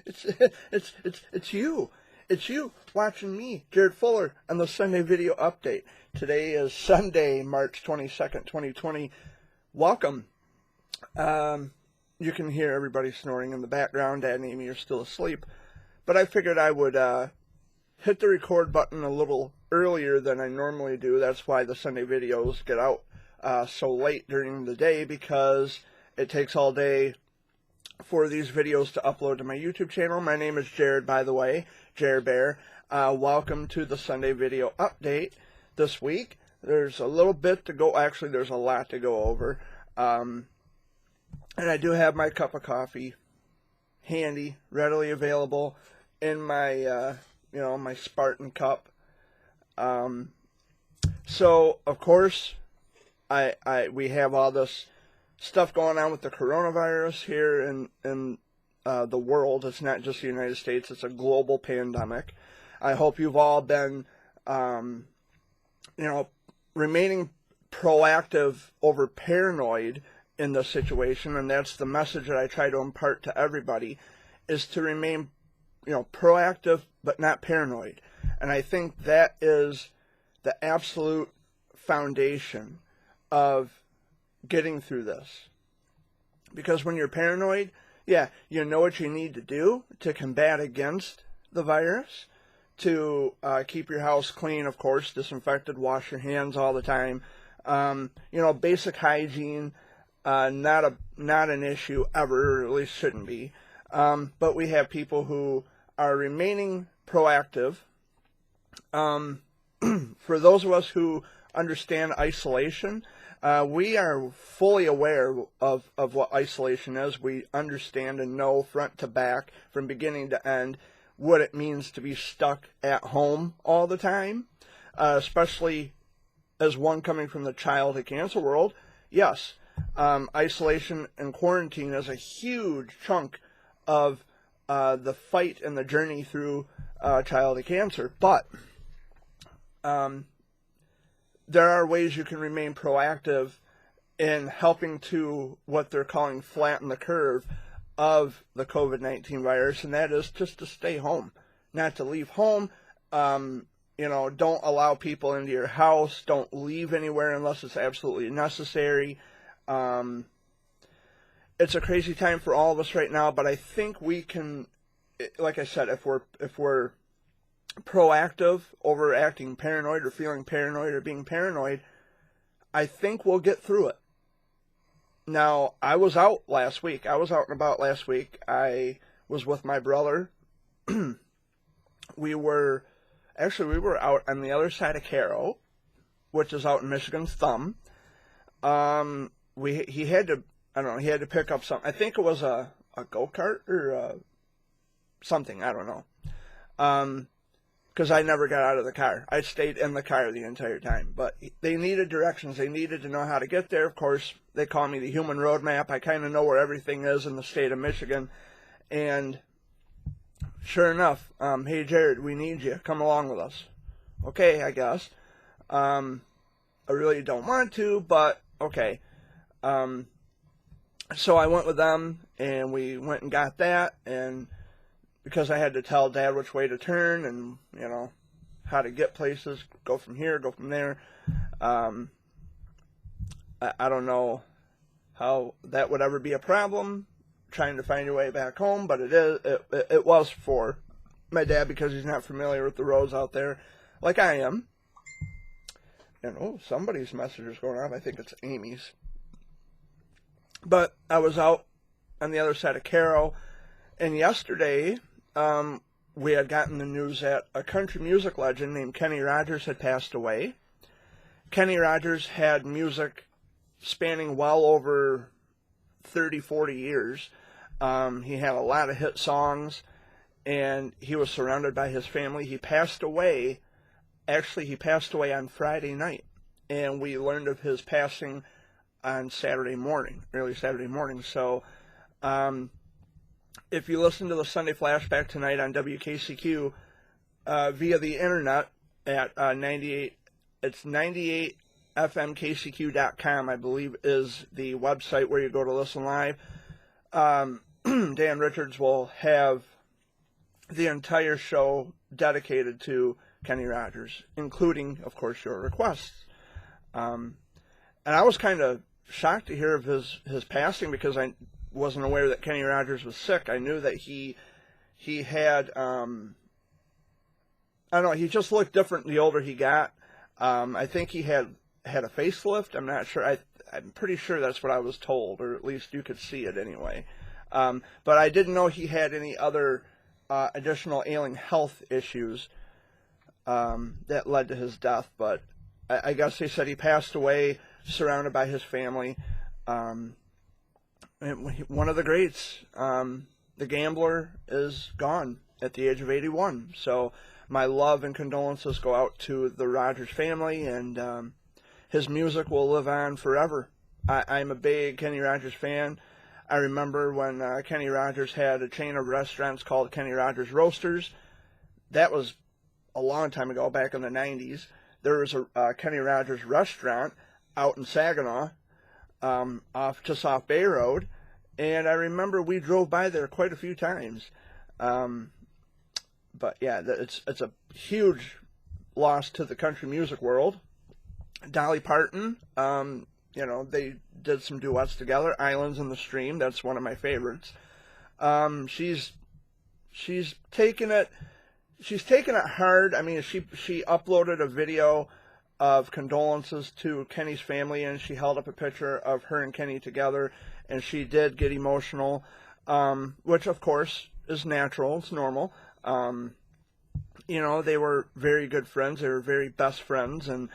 It's it's you. It's you watching me, Jared Fuller, on the Sunday video update. Today is Sunday, March 22nd, 2020. Welcome. You can hear everybody snoring in the background. Dad and Amy are still asleep. But I figured I would hit the record button a little earlier than I normally do. That's why the Sunday videos get out so late during the day, because it takes all day for these videos to upload to my YouTube channel. My name is Jared, by the way, Jared Bear. Welcome to the Sunday video update this week. There's a little bit to go. Actually, there's a lot to go over. And I do have my cup of coffee handy, readily available in my, my Spartan cup. So, of course, we have all this stuff going on with the coronavirus here in the world. It's not just the United States. It's a global pandemic. I hope you've all been, remaining proactive over paranoid in this situation, and that's the message that I try to impart to everybody, is to remain, proactive but not paranoid. And I think that is the absolute foundation of getting through this. Because when you're paranoid, you know what you need to do to combat against the virus, to keep your house clean, of course, disinfected, wash your hands all the time. Basic hygiene, not an issue ever, or at least shouldn't be. But we have people who are remaining proactive. For those of us who understand isolation, we are fully aware of what isolation is. We understand and know front to back, from beginning to end, what it means to be stuck at home all the time, especially as one coming from the childhood cancer world. Yes, isolation and quarantine is a huge chunk of the fight and the journey through childhood cancer. But there are ways you can remain proactive in helping to what they're calling flatten the curve of the COVID-19 virus, and that is just to stay home, not to leave home. Don't allow people into your house. Don't leave anywhere unless it's absolutely necessary. It's a crazy time for all of us right now, but I think we can, like I said, if we're proactive over acting paranoid or feeling paranoid or being paranoid, I think we'll get through it. Now, I was out last week. I was out and about last week. I was with my brother. We were out on the other side of Caro, which is out in Michigan's Thumb. He had to pick up something. I think it was a go-kart or something. I don't know. Because I never got out of the car. I stayed in the car the entire time. But they needed directions. They needed to know how to get there. Of course, they call me the human road map. I kind of know where everything is in the state of Michigan. And sure enough, hey, Jared, we need you. Come along with us. Okay, I guess. I really don't want to, but okay. So I went with them, and we went and got that, and because I had to tell Dad which way to turn and, how to get places, go from here, go from there. I don't know how that would ever be a problem, trying to find your way back home, but it was for my dad, because he's not familiar with the roads out there like I am. And, somebody's message is going off. I think it's Amy's. But I was out on the other side of Caro, and yesterday, we had gotten the news that a country music legend named Kenny Rogers had passed away. Kenny Rogers had music spanning well over 30, 40 years. He had a lot of hit songs, and he was surrounded by his family. He passed away on Friday night, and we learned of his passing on Saturday morning, early Saturday morning. So, if you listen to the Sunday Flashback tonight on WKCQ via the internet at 98fmkcq.com, I believe, is the website where you go to listen live. Dan Richards will have the entire show dedicated to Kenny Rogers, including, of course, your requests. And I was kind of shocked to hear of his passing because I wasn't aware that Kenny Rogers was sick. I knew that he had, I don't know, he just looked different the older he got. I think he had a facelift. I'm not sure. I'm pretty sure that's what I was told, or at least you could see it anyway. But I didn't know he had any other additional ailing health issues that led to his death. But I guess they said he passed away surrounded by his family. And one of the greats, the Gambler, is gone at the age of 81. So my love and condolences go out to the Rogers family, and his music will live on forever. I'm a big Kenny Rogers fan. I remember when Kenny Rogers had a chain of restaurants called Kenny Rogers Roasters. That was a long time ago, back in the 90s. There was a Kenny Rogers restaurant out in Saginaw, just off Bay Road, and I remember we drove by there quite a few times. But yeah, it's a huge loss to the country music world. Dolly Parton, they did some duets together. Islands in the Stream, that's one of my favorites. She's taken it hard. I mean, she uploaded a video of condolences to Kenny's family, and she held up a picture of her and Kenny together, and she did get emotional, which of course is natural, it's normal. They were very good friends, they were very best friends, and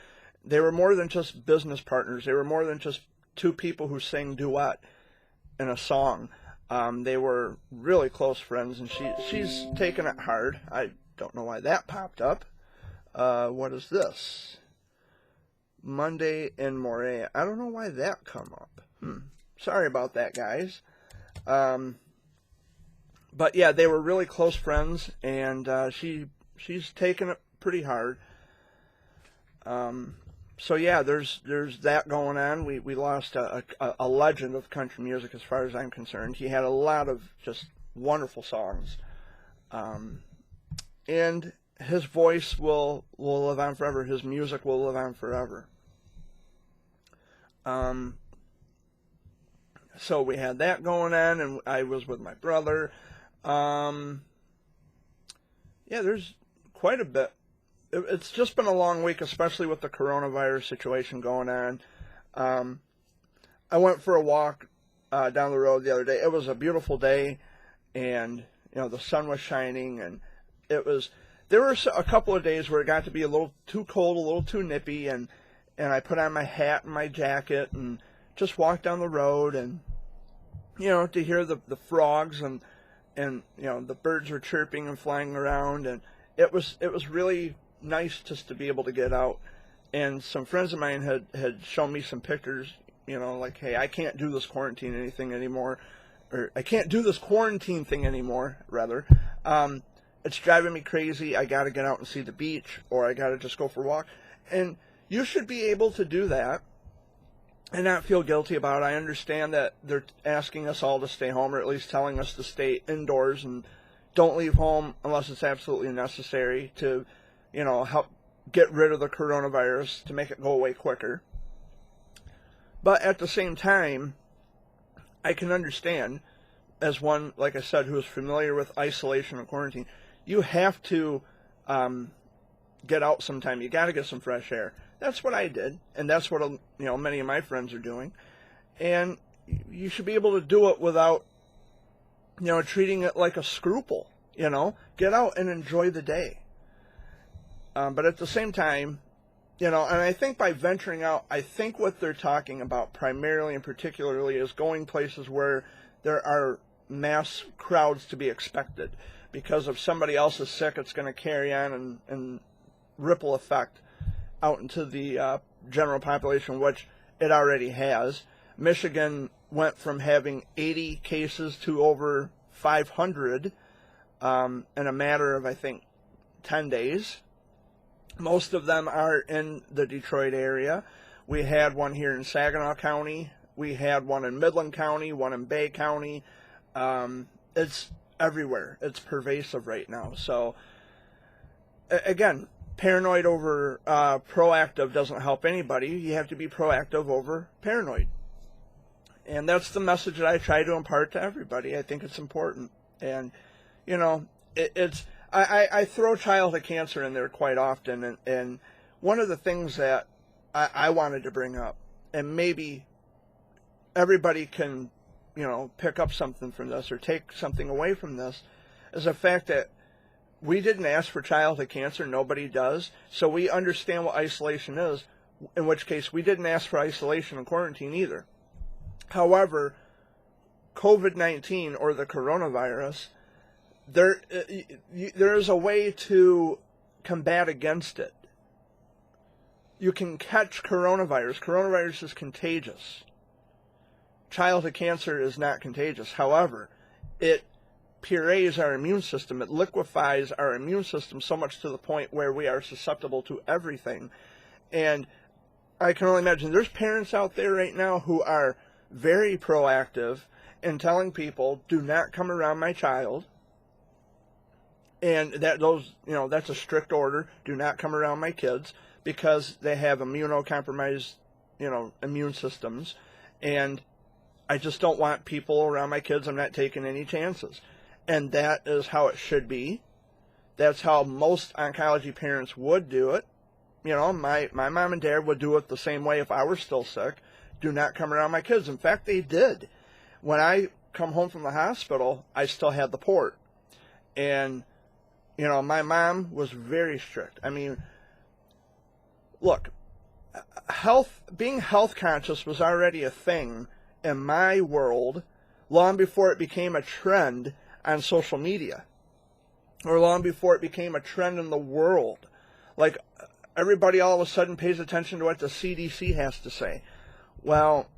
they were more than just business partners. They were more than just two people who sang duet in a song. They were really close friends, and she's taken it hard. I don't know why that popped up. What is this? Monday in Moray. I don't know why that come up. Sorry about that, guys. But yeah, they were really close friends, and she's taken it pretty hard. So yeah, there's that going on. We lost a legend of country music as far as I'm concerned. He had a lot of just wonderful songs. And his voice will live on forever. His music will live on forever. So we had that going on, and I was with my brother. Yeah, there's quite a bit. It's just been a long week, especially with the coronavirus situation going on. I went for a walk down the road the other day. It was a beautiful day, and the sun was shining, and there were a couple of days where it got to be a little too cold, a little too nippy, and I put on my hat and my jacket and just walked down the road, and to hear the frogs and the birds were chirping and flying around, and it was really nice just to be able to get out. And some friends of mine had shown me some pictures, like, hey, I can't do this quarantine anymore, or I can't do this quarantine thing anymore, rather. It's driving me crazy. I got to get out and see the beach, or I got to just go for a walk. And you should be able to do that and not feel guilty about it. I understand that they're asking us all to stay home, or at least telling us to stay indoors and don't leave home unless it's absolutely necessary to help get rid of the coronavirus, to make it go away quicker. But at the same time, I can understand, as one, like I said, who is familiar with isolation and quarantine, you have to get out sometime. You got to get some fresh air. That's what I did, and that's what many of my friends are doing. And you should be able to do it without treating it like a scruple. Get out and enjoy the day. But at the same time, and I think by venturing out, I think what they're talking about primarily and particularly is going places where there are mass crowds to be expected. Because if somebody else is sick, it's going to carry on and ripple effect out into the general population, which it already has. Michigan went from having 80 cases to over 500 in a matter of, I think, 10 days. Most of them are in the Detroit area. We had one here in Saginaw County. We had one in Midland County, one in Bay County. It's everywhere. It's pervasive right now. So, again, paranoid over proactive doesn't help anybody. You have to be proactive over paranoid. And that's the message that I try to impart to everybody. I think it's important. And, you know, I throw childhood cancer in there quite often. And one of the things that I wanted to bring up, and maybe everybody can, you know, pick up something from this or take something away from this, is the fact that we didn't ask for childhood cancer. Nobody does. So we understand what isolation is, in which case we didn't ask for isolation and quarantine either. However, COVID-19 or the coronavirus, there is a way to combat against it. You can catch coronavirus. Coronavirus is contagious. Childhood cancer is not contagious. However, it purees our immune system. It liquefies our immune system so much to the point where we are susceptible to everything. And I can only imagine there's parents out there right now who are very proactive in telling people, do not come around my child. And that's a strict order. Do not come around my kids, because they have immunocompromised, immune systems. And I just don't want people around my kids. I'm not taking any chances. And that is how it should be. That's how most oncology parents would do it. My mom and dad would do it the same way if I were still sick. Do not come around my kids. In fact, they did. When I come home from the hospital, I still had the port. And, my mom was very strict. I mean, look, being health conscious was already a thing in my world long before it became a trend on social media, or long before it became a trend in the world. Like, everybody all of a sudden pays attention to what the CDC has to say. Well,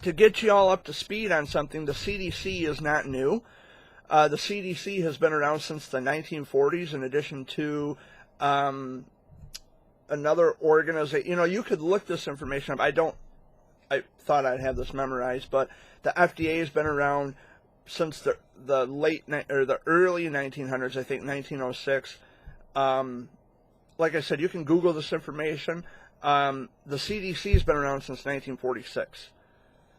to get you all up to speed on something, the CDC is not new. The CDC has been around since the 1940s, in addition to another organization. You could look this information up. I thought I'd have this memorized, but the FDA has been around since the early 1900s, I think 1906. Like I said, you can Google this information. The CDC has been around since 1946.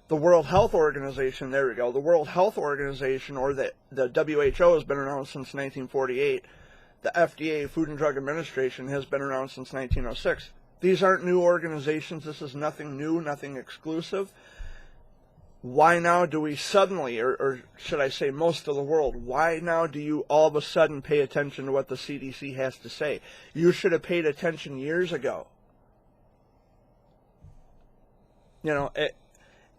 The World Health Organization, there we go. The World Health Organization, or the WHO, has been around since 1948. The FDA, Food and Drug Administration, has been around since 1906. These aren't new organizations. This is nothing new, nothing exclusive. Why now do we suddenly, or should I say most of the world, why now do you all of a sudden pay attention to what the CDC has to say? You should have paid attention years ago.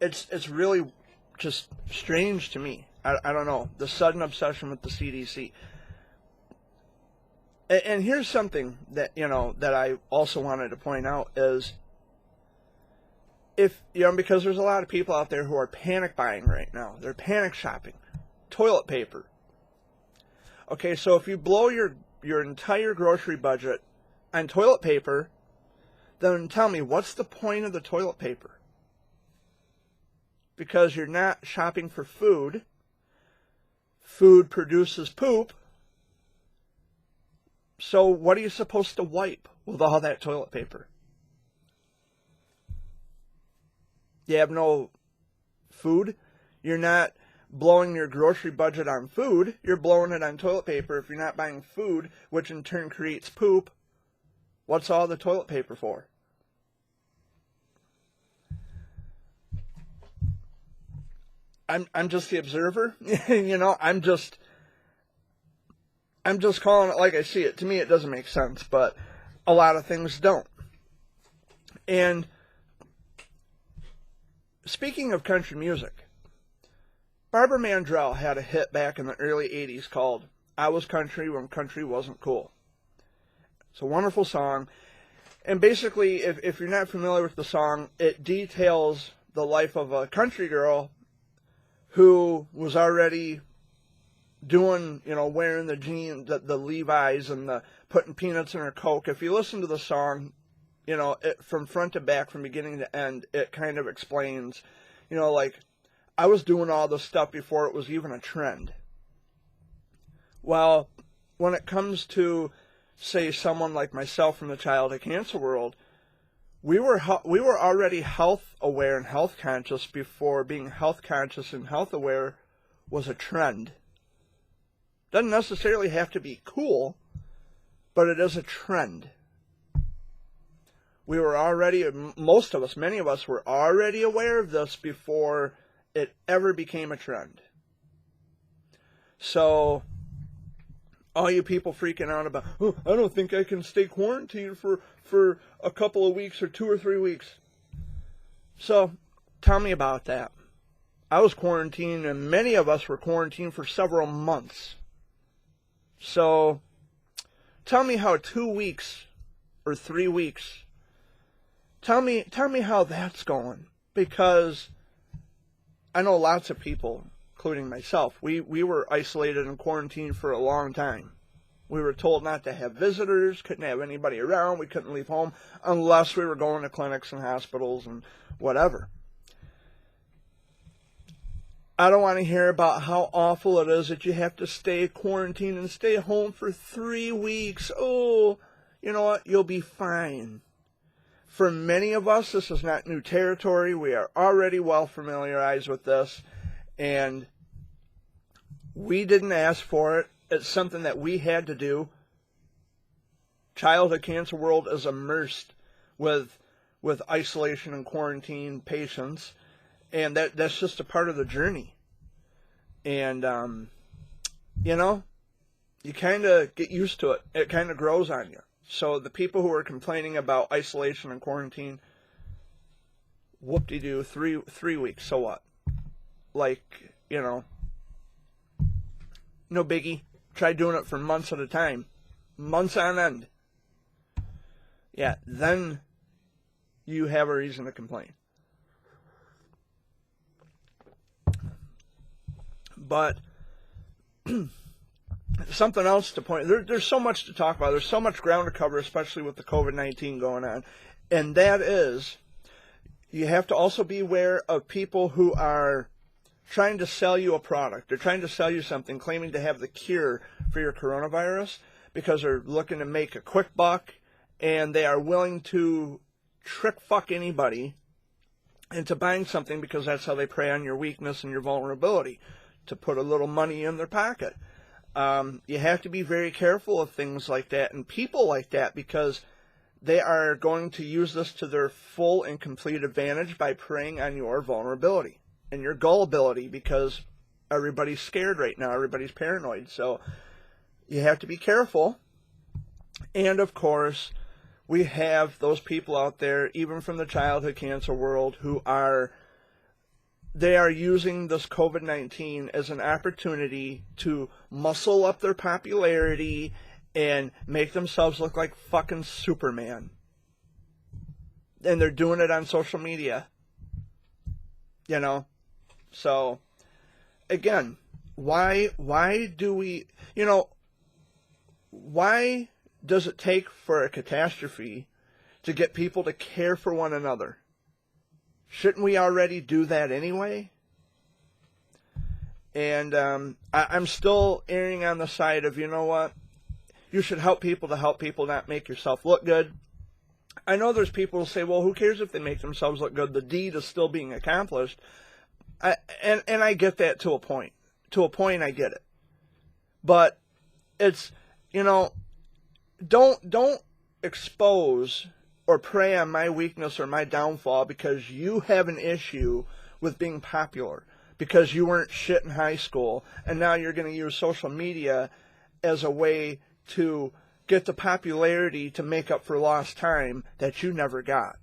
It's really just strange to me. I don't know, the sudden obsession with the CDC. And here's something that I also wanted to point out is, because there's a lot of people out there who are panic buying right now. They're panic shopping. Toilet paper. Okay, so if you blow your entire grocery budget on toilet paper, then tell me, what's the point of the toilet paper? Because you're not shopping for food. Food produces poop. So what are you supposed to wipe with all that toilet paper? You have no food. You're not blowing your grocery budget on food. You're blowing it on toilet paper. If you're not buying food, which in turn creates poop, what's all the toilet paper for? I'm just the observer. I'm just calling it like I see it. To me, it doesn't make sense, but a lot of things don't. And speaking of country music, Barbara Mandrell had a hit back in the early 80s called I Was Country When Country Wasn't Cool. It's a wonderful song. And basically, if you're not familiar with the song, it details the life of a country girl who was already doing, wearing the jeans, the Levi's, and putting peanuts in her Coke. If you listen to the song, from front to back, from beginning to end, it kind of explains, like, I was doing all this stuff before it was even a trend. Well, when it comes to, say, someone like myself from the childhood cancer world, we were already health aware and health conscious before being health conscious and health aware was a trend. Doesn't necessarily have to be cool, but it is a trend. We were already, most of us, many of us were already aware of this before it ever became a trend. So, all you people freaking out about, oh, I don't think I can stay quarantined for a couple of weeks or 2 or 3 weeks. So, tell me about that. I was quarantined, and many of us were quarantined for several months. So, tell me how 2 weeks or 3 weeks, tell me how that's going. Because I know lots of people, including myself, we were isolated and quarantined for a long time. We were told not to have visitors, couldn't have anybody around, we couldn't leave home unless we were going to clinics and hospitals and whatever. I don't want to hear about how awful it is that you have to stay quarantined and stay home for 3 weeks. Oh, you know what? You'll be fine. For many of us, this is not new territory. We are already well familiarized with this, and we didn't ask for it. It's something that we had to do. Childhood Cancer World is immersed with isolation and quarantine patients, and that's just a part of the journey. And, you know, you kind of get used to it. It kind of grows on you. So the people who are complaining about isolation and quarantine, whoop-de-doo, 3 weeks, so what? Like, you know, no biggie. Try doing it for months at a time. Months on end. Yeah, then you have a reason to complain. But something else to point, there's so much to talk about. There's so much ground to cover, especially with the COVID-19 going on. And that is, you have to also be aware of people who are trying to sell you a product. They're trying to sell you something, claiming to have the cure for your coronavirus because they're looking to make a quick buck, and they are willing to trick fuck anybody into buying something because that's how they prey on your weakness and your vulnerability, to put a little money in their pocket. You have to be very careful of things like that and people like that, because they are going to use this to their full and complete advantage by preying on your vulnerability and your gullibility, because everybody's scared right now. Everybody's paranoid. So you have to be careful. And of course, we have those people out there, even from the childhood cancer world, who are using this COVID-19 as an opportunity to muscle up their popularity and make themselves look like fucking Superman. And they're doing it on social media. You know? So, again, why do we, you know, why does it take for a catastrophe to get people to care for one another? Shouldn't we already do that anyway? And I'm still erring on the side of, you know what? You should help people to help people, not make yourself look good. I know there's people who say, well, who cares if they make themselves look good? The deed is still being accomplished. And I get that to a point. To a point, I get it. But it's, you know, don't expose or prey on my weakness or my downfall because you have an issue with being popular, because you weren't shit in high school, and now you're going to use social media as a way to get the popularity to make up for lost time that you never got.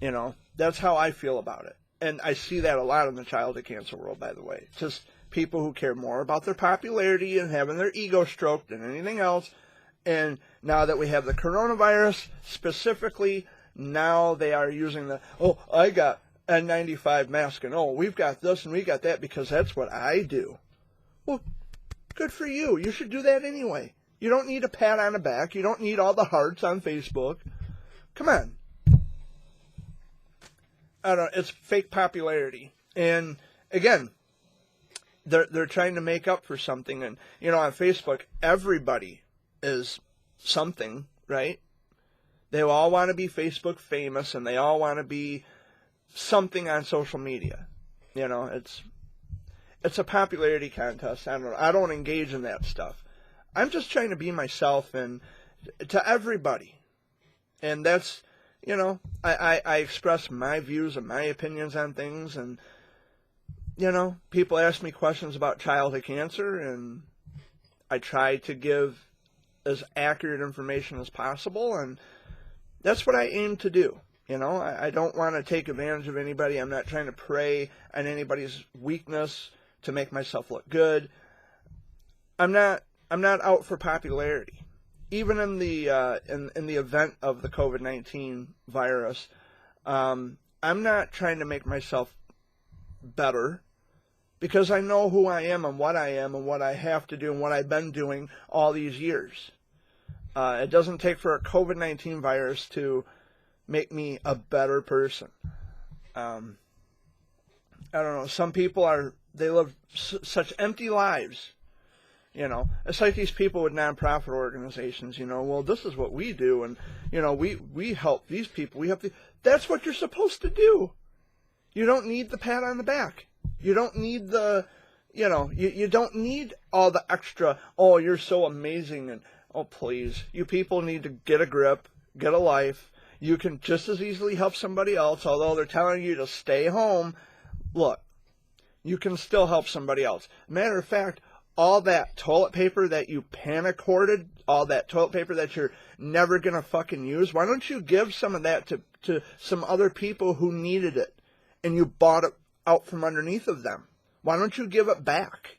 You know, that's how I feel about it. And I see that a lot in the childhood cancer world, by the way. Just people who care more about their popularity and having their ego stroked than anything else. And now that we have the coronavirus, specifically, now they are using the, oh, I got N95 mask, and oh, we've got this and we got that because that's what I do. Well, good for you. You should do that anyway. You don't need a pat on the back. You don't need all the hearts on Facebook. Come on. I don't know. It's fake popularity. And again, they're trying to make up for something. And, you know, on Facebook, everybody is something, right? They all want to be Facebook famous, and they all want to be something on social media. You know, it's a popularity contest. I don't know. I don't engage in that stuff. I'm just trying to be myself and to everybody. And that's, you know, I express my views and my opinions on things. And, you know, people ask me questions about childhood cancer, and I try to give as accurate information as possible. And that's what I aim to do. You know, I don't want to take advantage of anybody. I'm not trying to prey on anybody's weakness to make myself look good. I'm not out for popularity. Even in the in the event of the COVID-19 virus, I'm not trying to make myself better, because I know who I am and what I have to do and what I've been doing all these years. It doesn't take for a COVID-19 virus to make me a better person. I don't know. Some people they live such empty lives. You know, it's like these people with nonprofit organizations, you know, well, this is what we do, and, you know, we help these people, that's what you're supposed to do. You don't need the pat on the back. You don't need the, you know, you don't need all the extra, oh, you're so amazing, and, oh, please, you people need to get a grip, get a life. You can just as easily help somebody else, although they're telling you to stay home. Look, you can still help somebody else. Matter of fact, all that toilet paper that you panic hoarded, all that toilet paper that you're never going to fucking use, why don't you give some of that to some other people who needed it, and you bought it out from underneath of them? Why don't you give it back?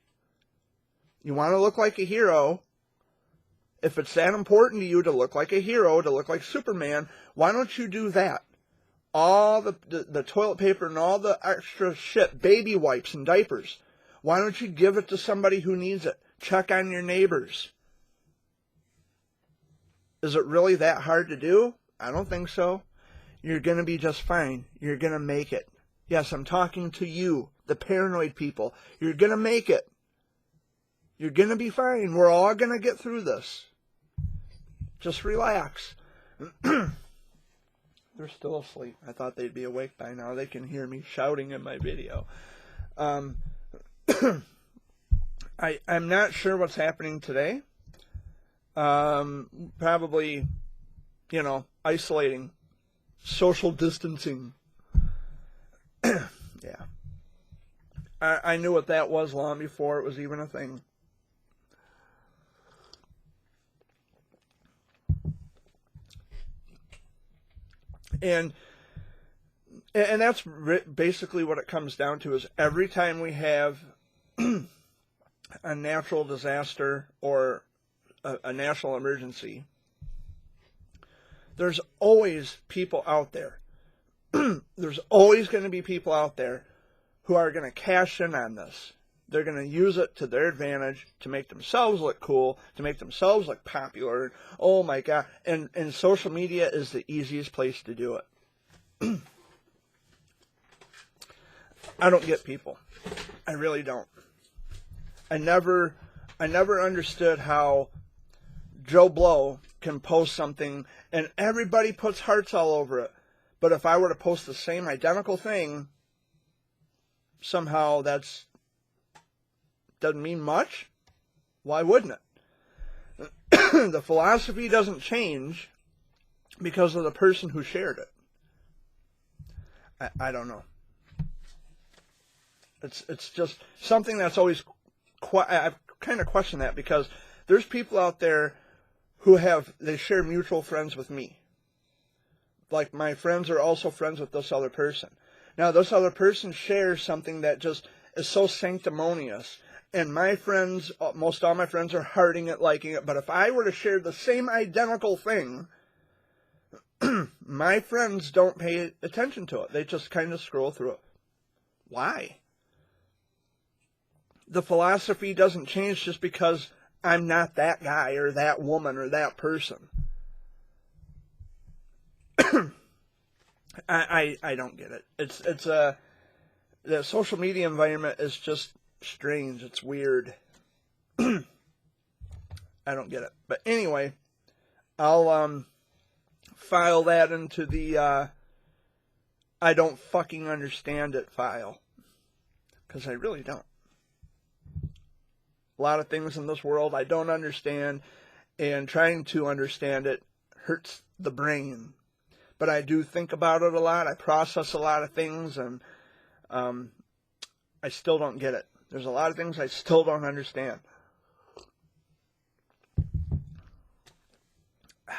You want to look like a hero. If it's that important to you to look like a hero, to look like Superman, why don't you do that? All the toilet paper and all the extra shit, baby wipes and diapers, why don't you give it to somebody who needs it? Check on your neighbors. Is it really that hard to do? I don't think so. You're going to be just fine. You're going to make it. Yes, I'm talking to you, the paranoid people. You're going to make it. You're going to be fine. We're all going to get through this. Just relax. They're still asleep. I thought they'd be awake by now. They can hear me shouting in my video. I'm not sure what's happening today. Probably, you know, isolating, social distancing. Yeah. I knew what that was long before it was even a thing. And that's basically what it comes down to, is every time we have a natural disaster or a national emergency, there's always people out there. There's always going to be people out there who are going to cash in on this. They're going to use it to their advantage to make themselves look cool, to make themselves look popular. Oh my God. And social media is the easiest place to do it. I don't get people. I really don't. I never understood how Joe Blow can post something and everybody puts hearts all over it. But if I were to post the same identical thing, somehow doesn't mean much. Why wouldn't it? The philosophy doesn't change because of the person who shared it. I don't know. It's just something that's always I've kind of questioned that, because there's people out there who they share mutual friends with me. Like, my friends are also friends with this other person. Now, this other person shares something that just is so sanctimonious. And my friends, most all my friends are hearting it, liking it. But if I were to share the same identical thing, my friends don't pay attention to it. They just kind of scroll through it. Why? The philosophy doesn't change just because I'm not that guy or that woman or that person. I don't get it. The social media environment is just strange. It's weird. I don't get it. But anyway, I'll file that into the I don't fucking understand it file. Because I really don't. A lot of things in this world I don't understand, and trying to understand it hurts the brain. But I do think about it a lot. I process a lot of things, and I still don't get it. There's a lot of things I still don't understand. I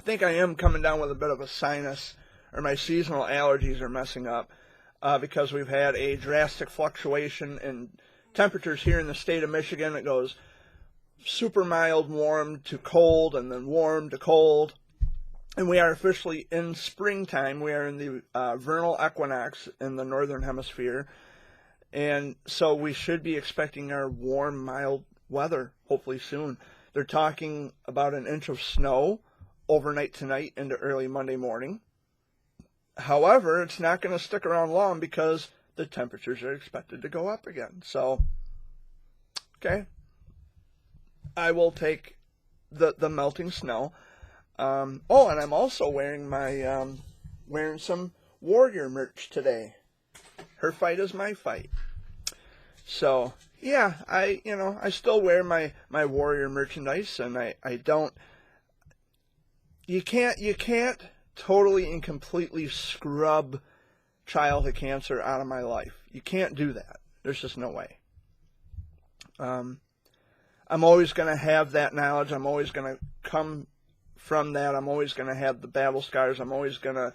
think I am coming down with a bit of a sinus, or my seasonal allergies are messing up, because we've had a drastic fluctuation in temperatures here in the state of Michigan. It goes super mild, warm to cold, and then warm to cold. And we are officially in springtime. We are in the vernal equinox in the northern hemisphere. And so we should be expecting our warm, mild weather, hopefully soon. They're talking about an inch of snow overnight tonight into early Monday morning. However, it's not going to stick around long because the temperatures are expected to go up again. So, okay. I will take the melting snow. And I'm also wearing my wearing some Warrior merch today. Her fight is my fight. So yeah, I still wear my Warrior merchandise, and I don't. You can't totally and completely scrub childhood cancer out of my life. You can't do that. There's just no way. I'm always going to have that knowledge. I'm always going to come from that. I'm always going to have the battle scars. I'm always going to,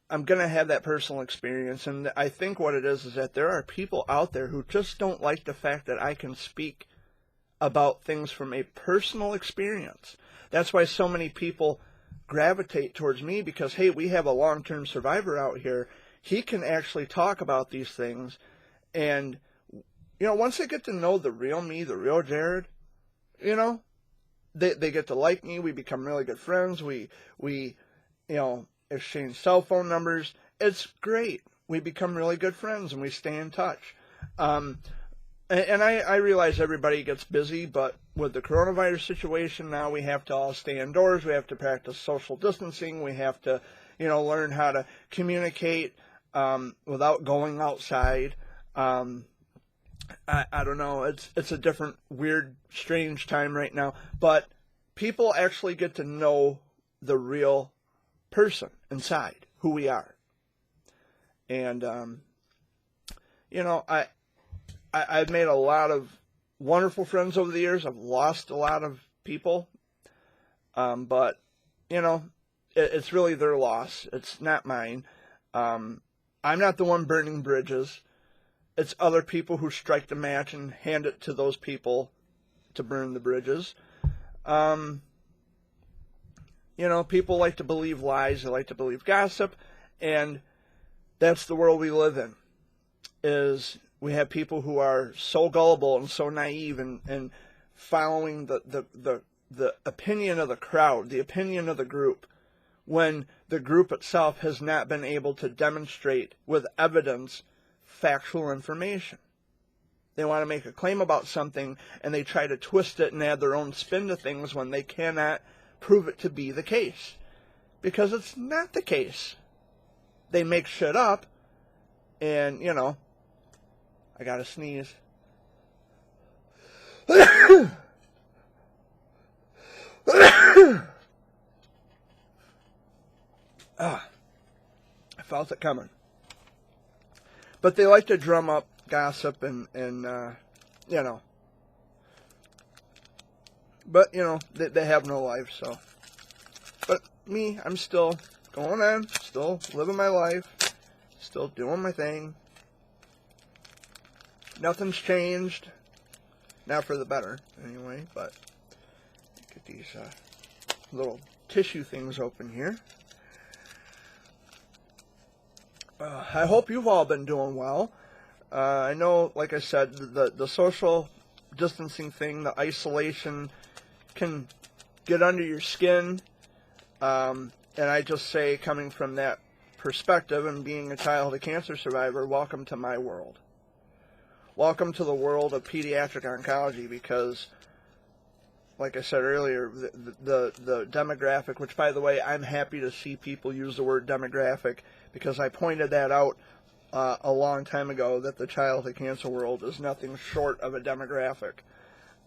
I'm going to have that personal experience. And I think what it is that there are people out there who just don't like the fact that I can speak about things from a personal experience. That's why so many people gravitate towards me, because, hey, we have a long-term survivor out here. He can actually talk about these things. And, once they get to know the real me, the real Jared, they get to like me. We become really good friends. We exchange cell phone numbers. It's great. We become really good friends, and we stay in touch. And I realize everybody gets busy, but with the coronavirus situation now, we have to all stay indoors. We have to practice social distancing. We have to, learn how to communicate without going outside. I don't know. It's a different, weird, strange time right now. But people actually get to know the real person inside, who we are. And, I've made a lot of wonderful friends over the years. I've lost a lot of people. But, it's really their loss. It's not mine. I'm not the one burning bridges. It's other people who strike the match and hand it to those people to burn the bridges. People like to believe lies. They like to believe gossip. And that's the world we live in. Is we have people who are so gullible and so naive and following the opinion of the crowd, the opinion of the group, when the group itself has not been able to demonstrate with evidence factual information. They want to make a claim about something, and they try to twist it and add their own spin to things when they cannot prove it to be the case. Because it's not the case. They make shit up, and, I gotta sneeze. I felt it coming. But they like to drum up gossip and But, they have no life, so. But me, I'm still going on, still living my life, still doing my thing. Nothing's changed. Not for the better, anyway, but get these little tissue things open here. I hope you've all been doing well. I know, like I said, the social distancing thing, the isolation can get under your skin. And I just say, coming from that perspective and being a childhood cancer survivor, welcome to my world. Welcome to the world of pediatric oncology, because, like I said earlier, the demographic, which, by the way, I'm happy to see people use the word demographic, because I pointed that out a long time ago, that the childhood cancer world is nothing short of a demographic.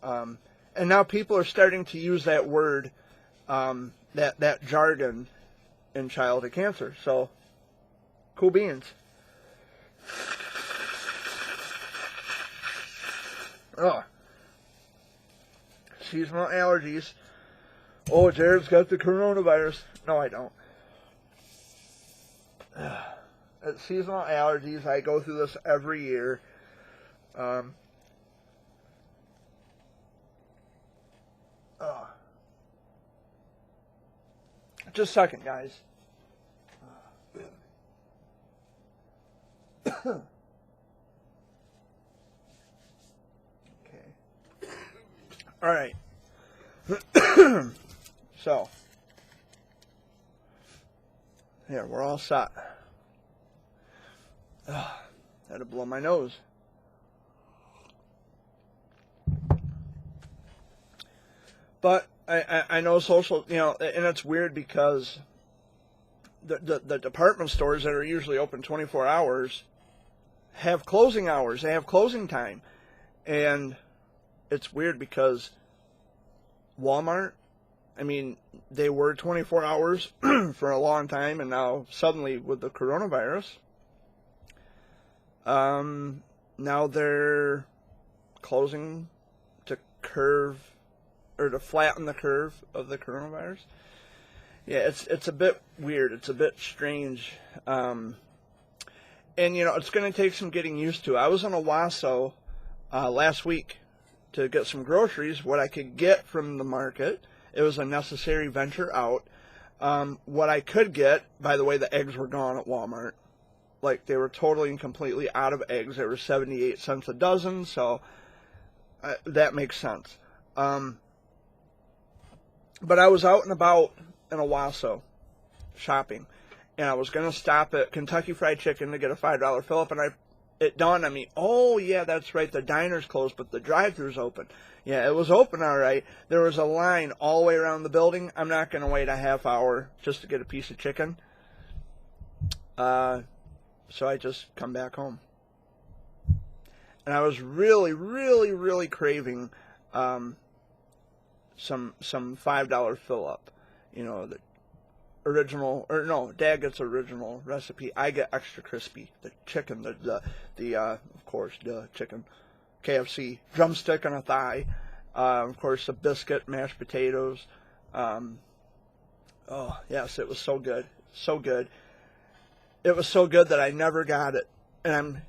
And now people are starting to use that word, that jargon in childhood cancer. So, cool beans. Oh. Seasonal allergies. Oh, Jared's got the coronavirus. No, I don't. It's seasonal allergies. I go through this every year. Just a second, guys. Okay. All right. So, yeah, we're all set. Had to blow my nose. But I know social, and it's weird because the department stores that are usually open 24 hours have closing hours. They have closing time. And it's weird because Walmart, they were 24 hours for a long time, and now suddenly with the coronavirus, now they're closing to flatten the curve of the coronavirus. Yeah, it's a bit weird. It's a bit strange. And, it's going to take some getting used to. I was in Owasso last week to get some groceries, what I could get from the market. It was a necessary venture out. What I could get, by the way, the eggs were gone at Walmart. Like, they were totally and completely out of eggs. They were 78 cents a dozen, so that makes sense. But I was out and about in Owasso shopping, and I was going to stop at Kentucky Fried Chicken to get a $5 fill-up, and it dawned on me, oh, yeah, that's right, the diner's closed, but the drive-thru's open. Yeah, it was open, all right. There was a line all the way around the building. I'm not going to wait a half hour just to get a piece of chicken. So I just come back home. And I was really, really, really craving some $5 fill-up. The original, or no, Dad gets original recipe. I get extra crispy. The chicken, of course, the chicken, KFC, drumstick and a thigh. Of course, a biscuit, mashed potatoes. Oh, yes, it was so good. So good. It was so good that I never got it. And I'm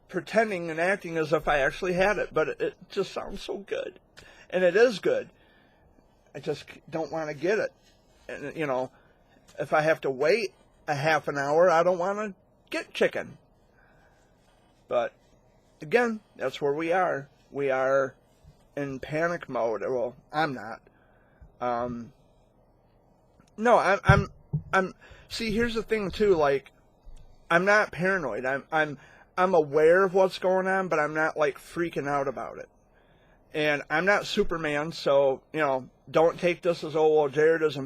pretending and acting as if I actually had it, but it just sounds so good. And it is good. I just don't want to get it. And, if I have to wait a half an hour, I don't want to get chicken. But, again, that's where we are. We are in panic mode. Well, I'm not. No, I'm. See, here's the thing too. Like, I'm not paranoid. I'm aware of what's going on, but I'm not like freaking out about it. And I'm not Superman, so don't take this as, oh, well, Jared is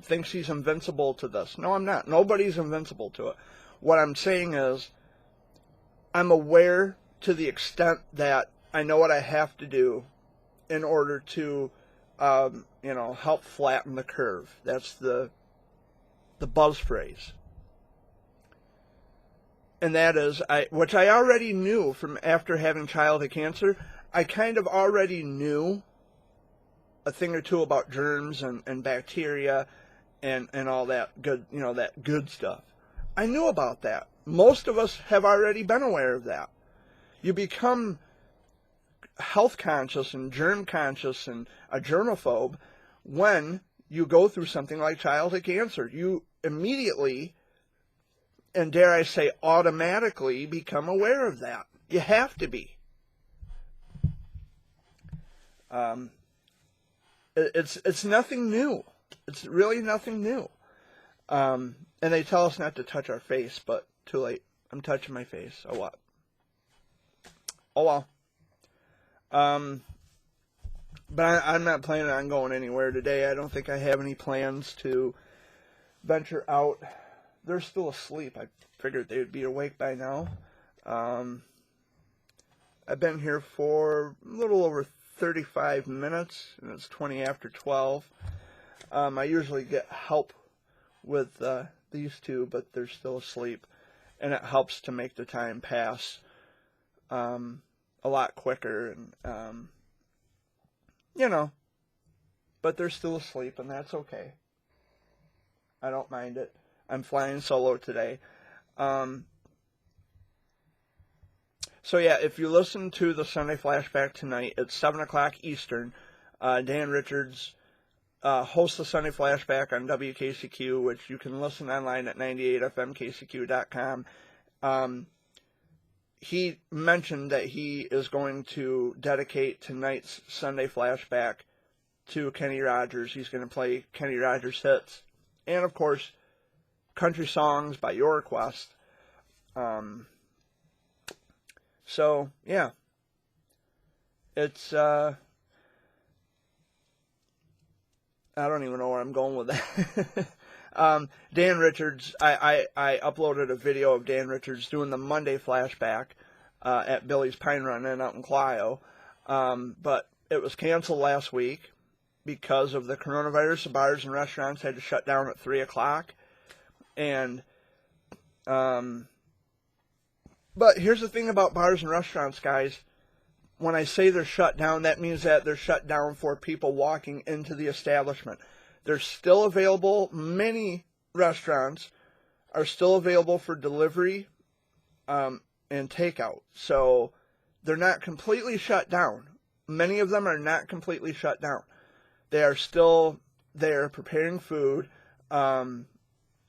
thinks he's invincible to this. No, I'm not. Nobody's invincible to it. What I'm saying is, I'm aware to the extent that I know what I have to do in order to, help flatten the curve. That's the buzz phrase. And that is, which I already knew from after having childhood cancer. I kind of already knew a thing or two about germs and bacteria and all that good, that good stuff. I knew about that. Most of us have already been aware of that. You become health conscious and germ conscious and a germaphobe when you go through something like childhood cancer. You immediately, and dare I say automatically, become aware of that. You have to be. It's nothing new. It's really nothing new. And they tell us not to touch our face, but too late. I'm touching my face. Oh, what? Oh, well. But I'm not planning on going anywhere today. I don't think I have any plans to venture out. They're still asleep. I figured they would be awake by now. I've been here for a little over 35 minutes, and it's 20 after 12. I usually get help with these two, but they're still asleep, and it helps to make the time pass a lot quicker, and you know, but they're still asleep, and that's okay. I don't mind it. I'm flying solo today. So yeah, if you listen to the Sunday Flashback tonight, it's 7 o'clock Eastern. Dan Richards hosts the Sunday Flashback on WKCQ, which you can listen online at 98fmkcq.com. He mentioned that he is going to dedicate tonight's Sunday Flashback to Kenny Rogers. He's going to play Kenny Rogers hits, and of course, country songs by your request. So, yeah. It's, I don't even know where I'm going with that. Dan Richards, I uploaded a video of Dan Richards doing the Monday Flashback at Billy's Pine Run Inn out in Clio. But it was canceled last week because of the coronavirus. The bars and restaurants had to shut down at 3 o'clock. And, but here's the thing about bars and restaurants, guys. When I say they're shut down, that means that they're shut down for people walking into the establishment. They're still available. Many restaurants are still available for delivery and takeout. So they're not completely shut down. Many of them are not completely shut down. They are still there preparing food. And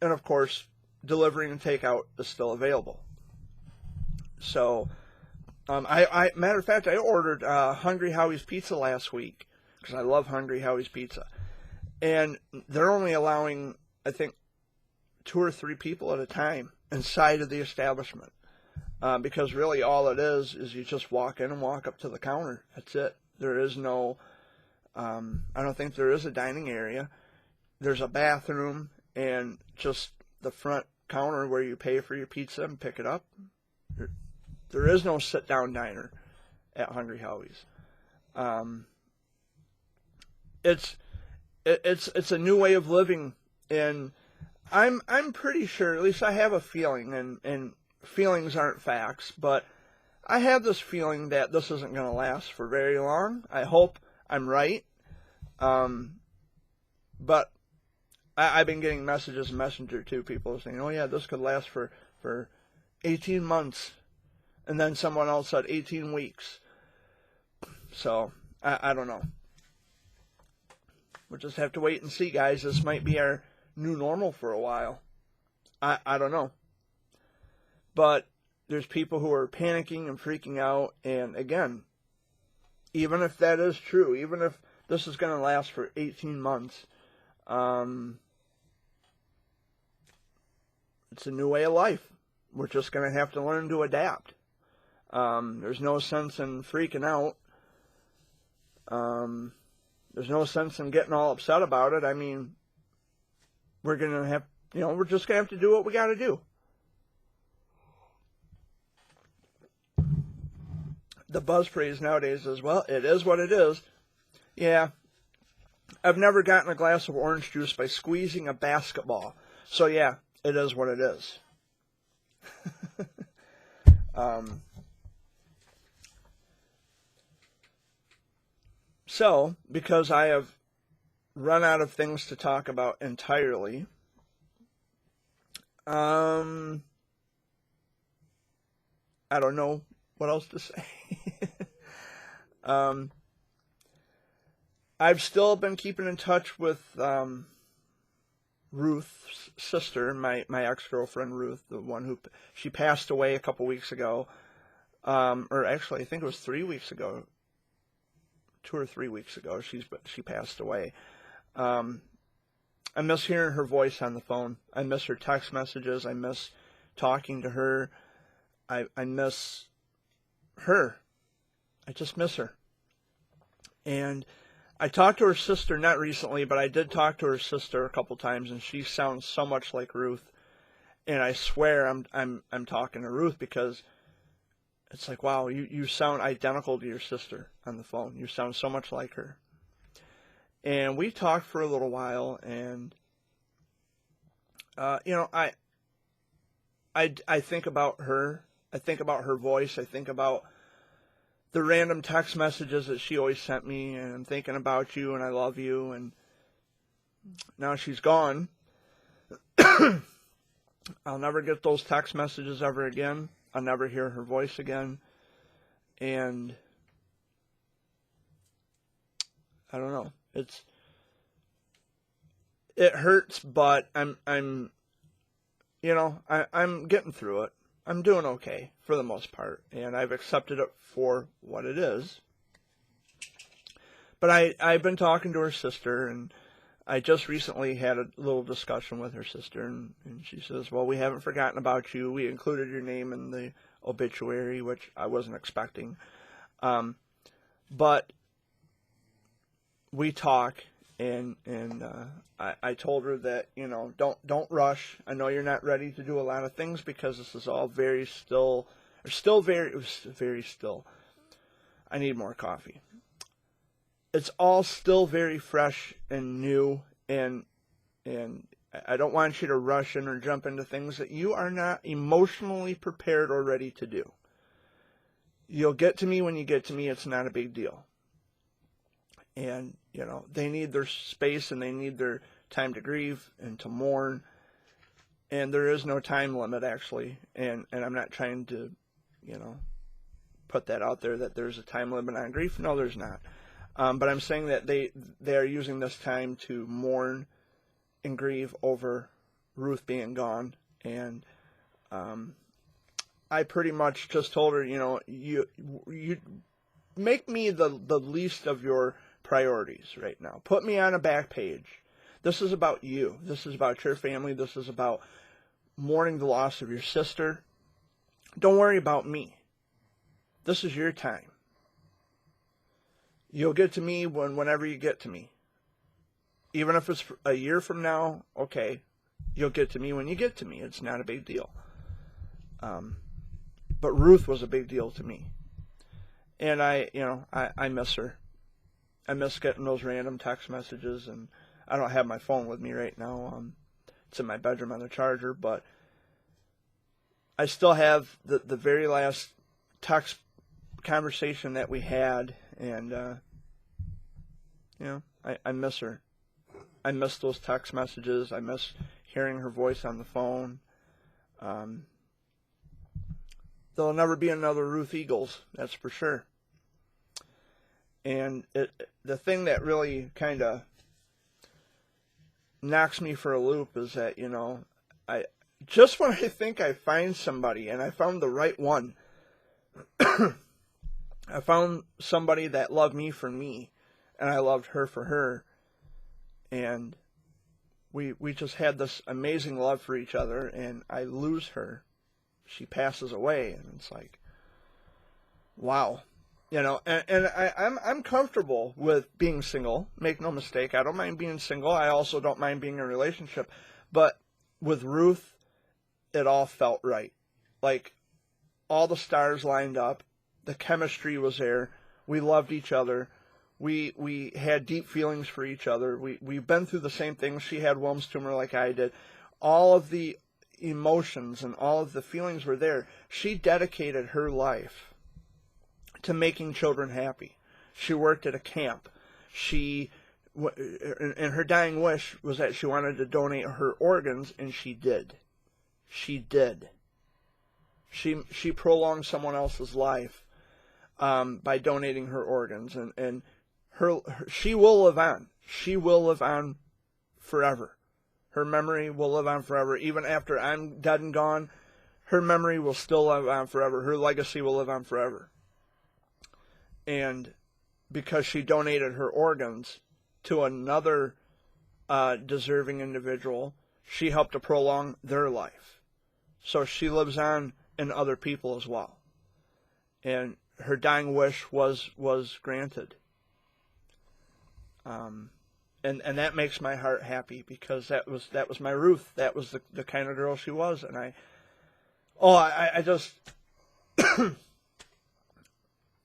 of course, delivering and takeout is still available. So, matter of fact, I ordered Hungry Howie's Pizza last week because I love Hungry Howie's Pizza. And they're only allowing, I think, 2 or 3 people at a time inside of the establishment. Because really all it is you just walk in and walk up to the counter. That's it. There is no, I don't think there is a dining area. There's a bathroom and just the front counter where you pay for your pizza and pick it up. There is no sit-down diner at Hungry Howie's. It's a new way of living, and I'm pretty sure, at least I have a feeling, and feelings aren't facts, but I have this feeling that this isn't going to last for very long. I hope I'm right. But I've been getting messages in Messenger too, people saying, oh yeah, this could last for 18 months. And then someone else said 18 weeks. So, I don't know. We'll just have to wait and see, guys. This might be our new normal for a while. I don't know. But there's people who are panicking and freaking out. And again, even if that is true, even if this is going to last for 18 months, it's a new way of life. We're just going to have to learn to adapt. There's no sense in freaking out. There's no sense in getting all upset about it. I mean, we're going to have, we're just going to have to do what we got to do. The buzz phrase nowadays is, well, it is what it is. Yeah. I've never gotten a glass of orange juice by squeezing a basketball. So yeah, it is what it is. So, because I have run out of things to talk about entirely, I don't know what else to say. I've still been keeping in touch with Ruth's sister, my ex-girlfriend Ruth, the one who, she passed away a couple weeks ago, or actually I think it was 3 weeks ago. 2 or 3 weeks ago, she passed away. I miss hearing her voice on the phone. I miss her text messages. I miss talking to her. I miss her. I just miss her. And I talked to her sister, not recently, but I did talk to her sister a couple times, and she sounds so much like Ruth. And I swear I'm talking to Ruth, because it's like, wow, you sound identical to your sister on the phone. You sound so much like her. And we talked for a little while, and you know, I think about her. I think about her voice. I think about the random text messages that she always sent me, and I'm thinking about you, and I love you, and now she's gone. I'll never get those text messages ever again. I'll never hear her voice again. And I don't know. It hurts, but I'm getting through it. I'm doing okay for the most part, and I've accepted it for what it is. But I've been talking to her sister, and I just recently had a little discussion with her sister, and she says, well, we haven't forgotten about you. We included your name in the obituary, which I wasn't expecting. But we talk, and I told her that, don't rush. I know you're not ready to do a lot of things, because this is all very still, it was very still. I need more coffee. It's all still very fresh and new, and I don't want you to rush in or jump into things that you are not emotionally prepared or ready to do. You'll get to me when you get to me. It's not a big deal. And, they need their space, and they need their time to grieve and to mourn. And there is no time limit, actually. And I'm not trying to, put that out there that there's a time limit on grief. No, there's not. But I'm saying that they are using this time to mourn and grieve over Ruth being gone. And I pretty much just told her, you make me the least of your priorities right now. Put me on a back page. This is about you. This is about your family. This is about mourning the loss of your sister. Don't worry about me. This is your time. You'll get to me whenever you get to me. Even if it's a year from now, okay, you'll get to me when you get to me. It's not a big deal. But Ruth was a big deal to me. And I miss her. I miss getting those random text messages, and I don't have my phone with me right now. It's in my bedroom on the charger, but I still have the very last text conversation that we had, and I miss her. I miss those text messages. I miss hearing her voice on the phone. There'll never be another Ruth Eagles, that's for sure. And the thing that really kind of knocks me for a loop is that, I just when I think I find somebody, and I found the right one, I found somebody that loved me for me, and I loved her for her, and we just had this amazing love for each other, and I lose her. She passes away, and it's like, wow. I'm comfortable with being single. Make no mistake. I don't mind being single. I also don't mind being in a relationship. But with Ruth, it all felt right. Like, all the stars lined up. The chemistry was there. We loved each other. We had deep feelings for each other. We've been through the same things. She had Wilms tumor like I did. All of the emotions and all of the feelings were there. She dedicated her life to making children happy. She worked at a camp. And her dying wish was that she wanted to donate her organs, and she did. She did. She prolonged someone else's life by donating her organs, and she will live on. She will live on forever. Her memory will live on forever. Even after I'm dead and gone, her memory will still live on forever. Her legacy will live on forever. And because she donated her organs to another deserving individual, she helped to prolong their life. So she lives on in other people as well. And her dying wish was granted. And that makes my heart happy, because that was my Ruth. That was the kind of girl she was. And I just,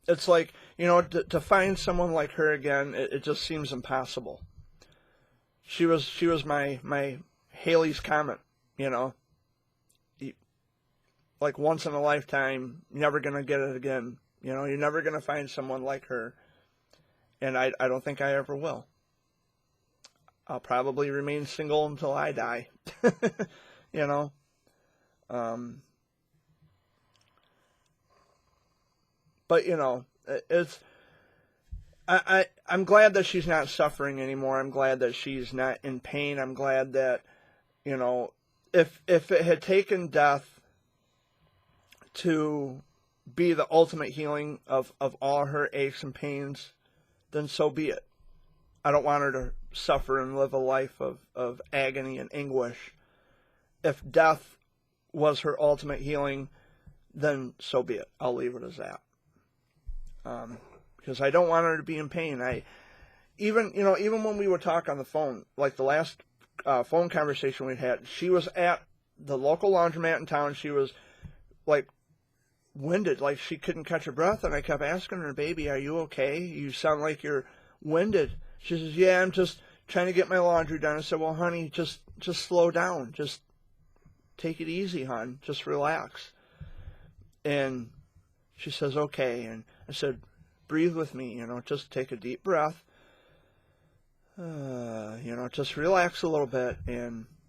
it's like, you know, to find someone like her again, it just seems impossible. She was my Halley's Comet, you know. Like once in a lifetime, you're never going to get it again. You know, you're never going to find someone like her. And I don't think I ever will. I'll probably remain single until I die. You know. But, you know, I'm glad that she's not suffering anymore. I'm glad that she's not in pain. I'm glad that, you know, if it had taken death to be the ultimate healing of all her aches and pains, then so be it. I don't want her to suffer and live a life of agony and anguish. If death was her ultimate healing, then so be it. I'll leave it as that. Because I don't want her to be in pain. Even when we would talk on the phone, like the last phone conversation we had, she was at the local laundromat in town. She was like winded, like she couldn't catch her breath, and I kept asking her, "Baby, are you okay? You sound like you're winded." She says, "Yeah, I'm just trying to get my laundry done." I said, "Well, honey, just slow down. Just take it easy, hon. Just relax." And she says, "Okay." And I said, "Breathe with me, you know, just take a deep breath. You know, just relax a little bit."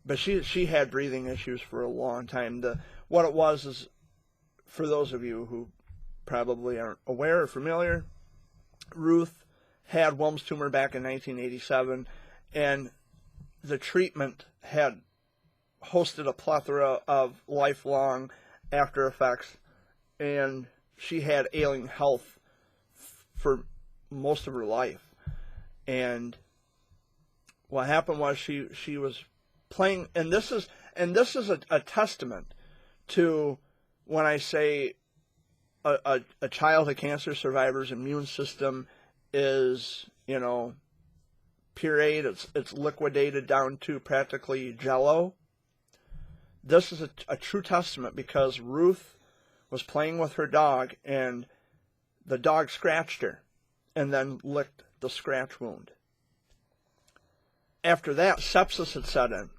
But she had breathing issues for a long time. What it was is, for those of you who probably aren't aware or familiar, Ruth had Wilms tumor back in 1987, and the treatment had hosted a plethora of lifelong after effects, and she had ailing health for most of her life. And what happened was she was playing, and this is a testament to when I say a childhood cancer survivor's immune system is, you know, pureed, it's liquidated down to practically jello. This is a true testament, because Ruth was playing with her dog, and the dog scratched her and then licked the scratch wound. After that, sepsis had set in,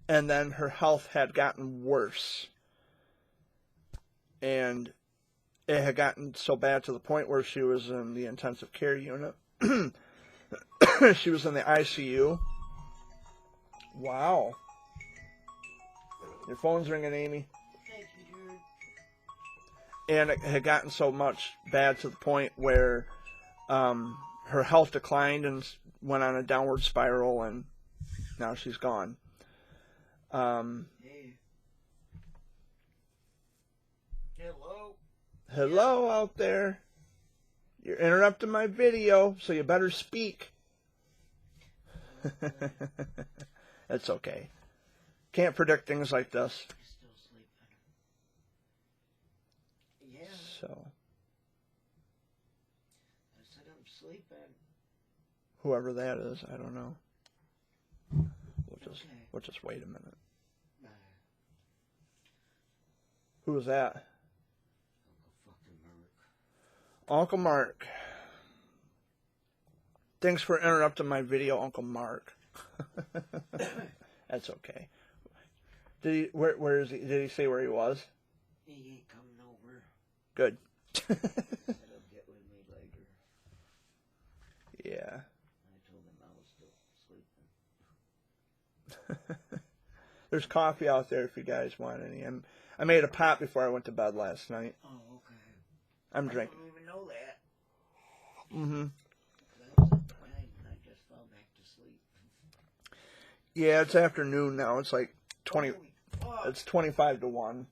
and then her health had gotten worse. And it had gotten so bad to the point where she was in the intensive care unit. She was in the ICU. Wow. Your phone's ringing, Amy. Thank you, Jared. And it had gotten so much bad to the point where her health declined and went on a downward spiral, and now she's gone. Hey. Hello? Hello out there. You're interrupting my video, so you better speak. That's okay. Can't predict things like this. You're still sleeping. Yeah. So, I said I'm sleeping. whoever that is, I don't know. We'll just wait a minute. Who was that? Uncle Mark. Thanks for interrupting my video, Uncle Mark. That's okay. Where is he? Did he say where he was? He ain't coming over. Good. Said he'll get with me later. Yeah. I told him I was still sleeping. There's coffee out there if you guys want any. I made a pot before I went to bed last night. Oh, okay. I'm drinking. I don't even know that. Mm-hmm. I was up at night and I just fell back to sleep. Yeah, it's afternoon now. It's like 20. Holy fuck. It's 25 to 1.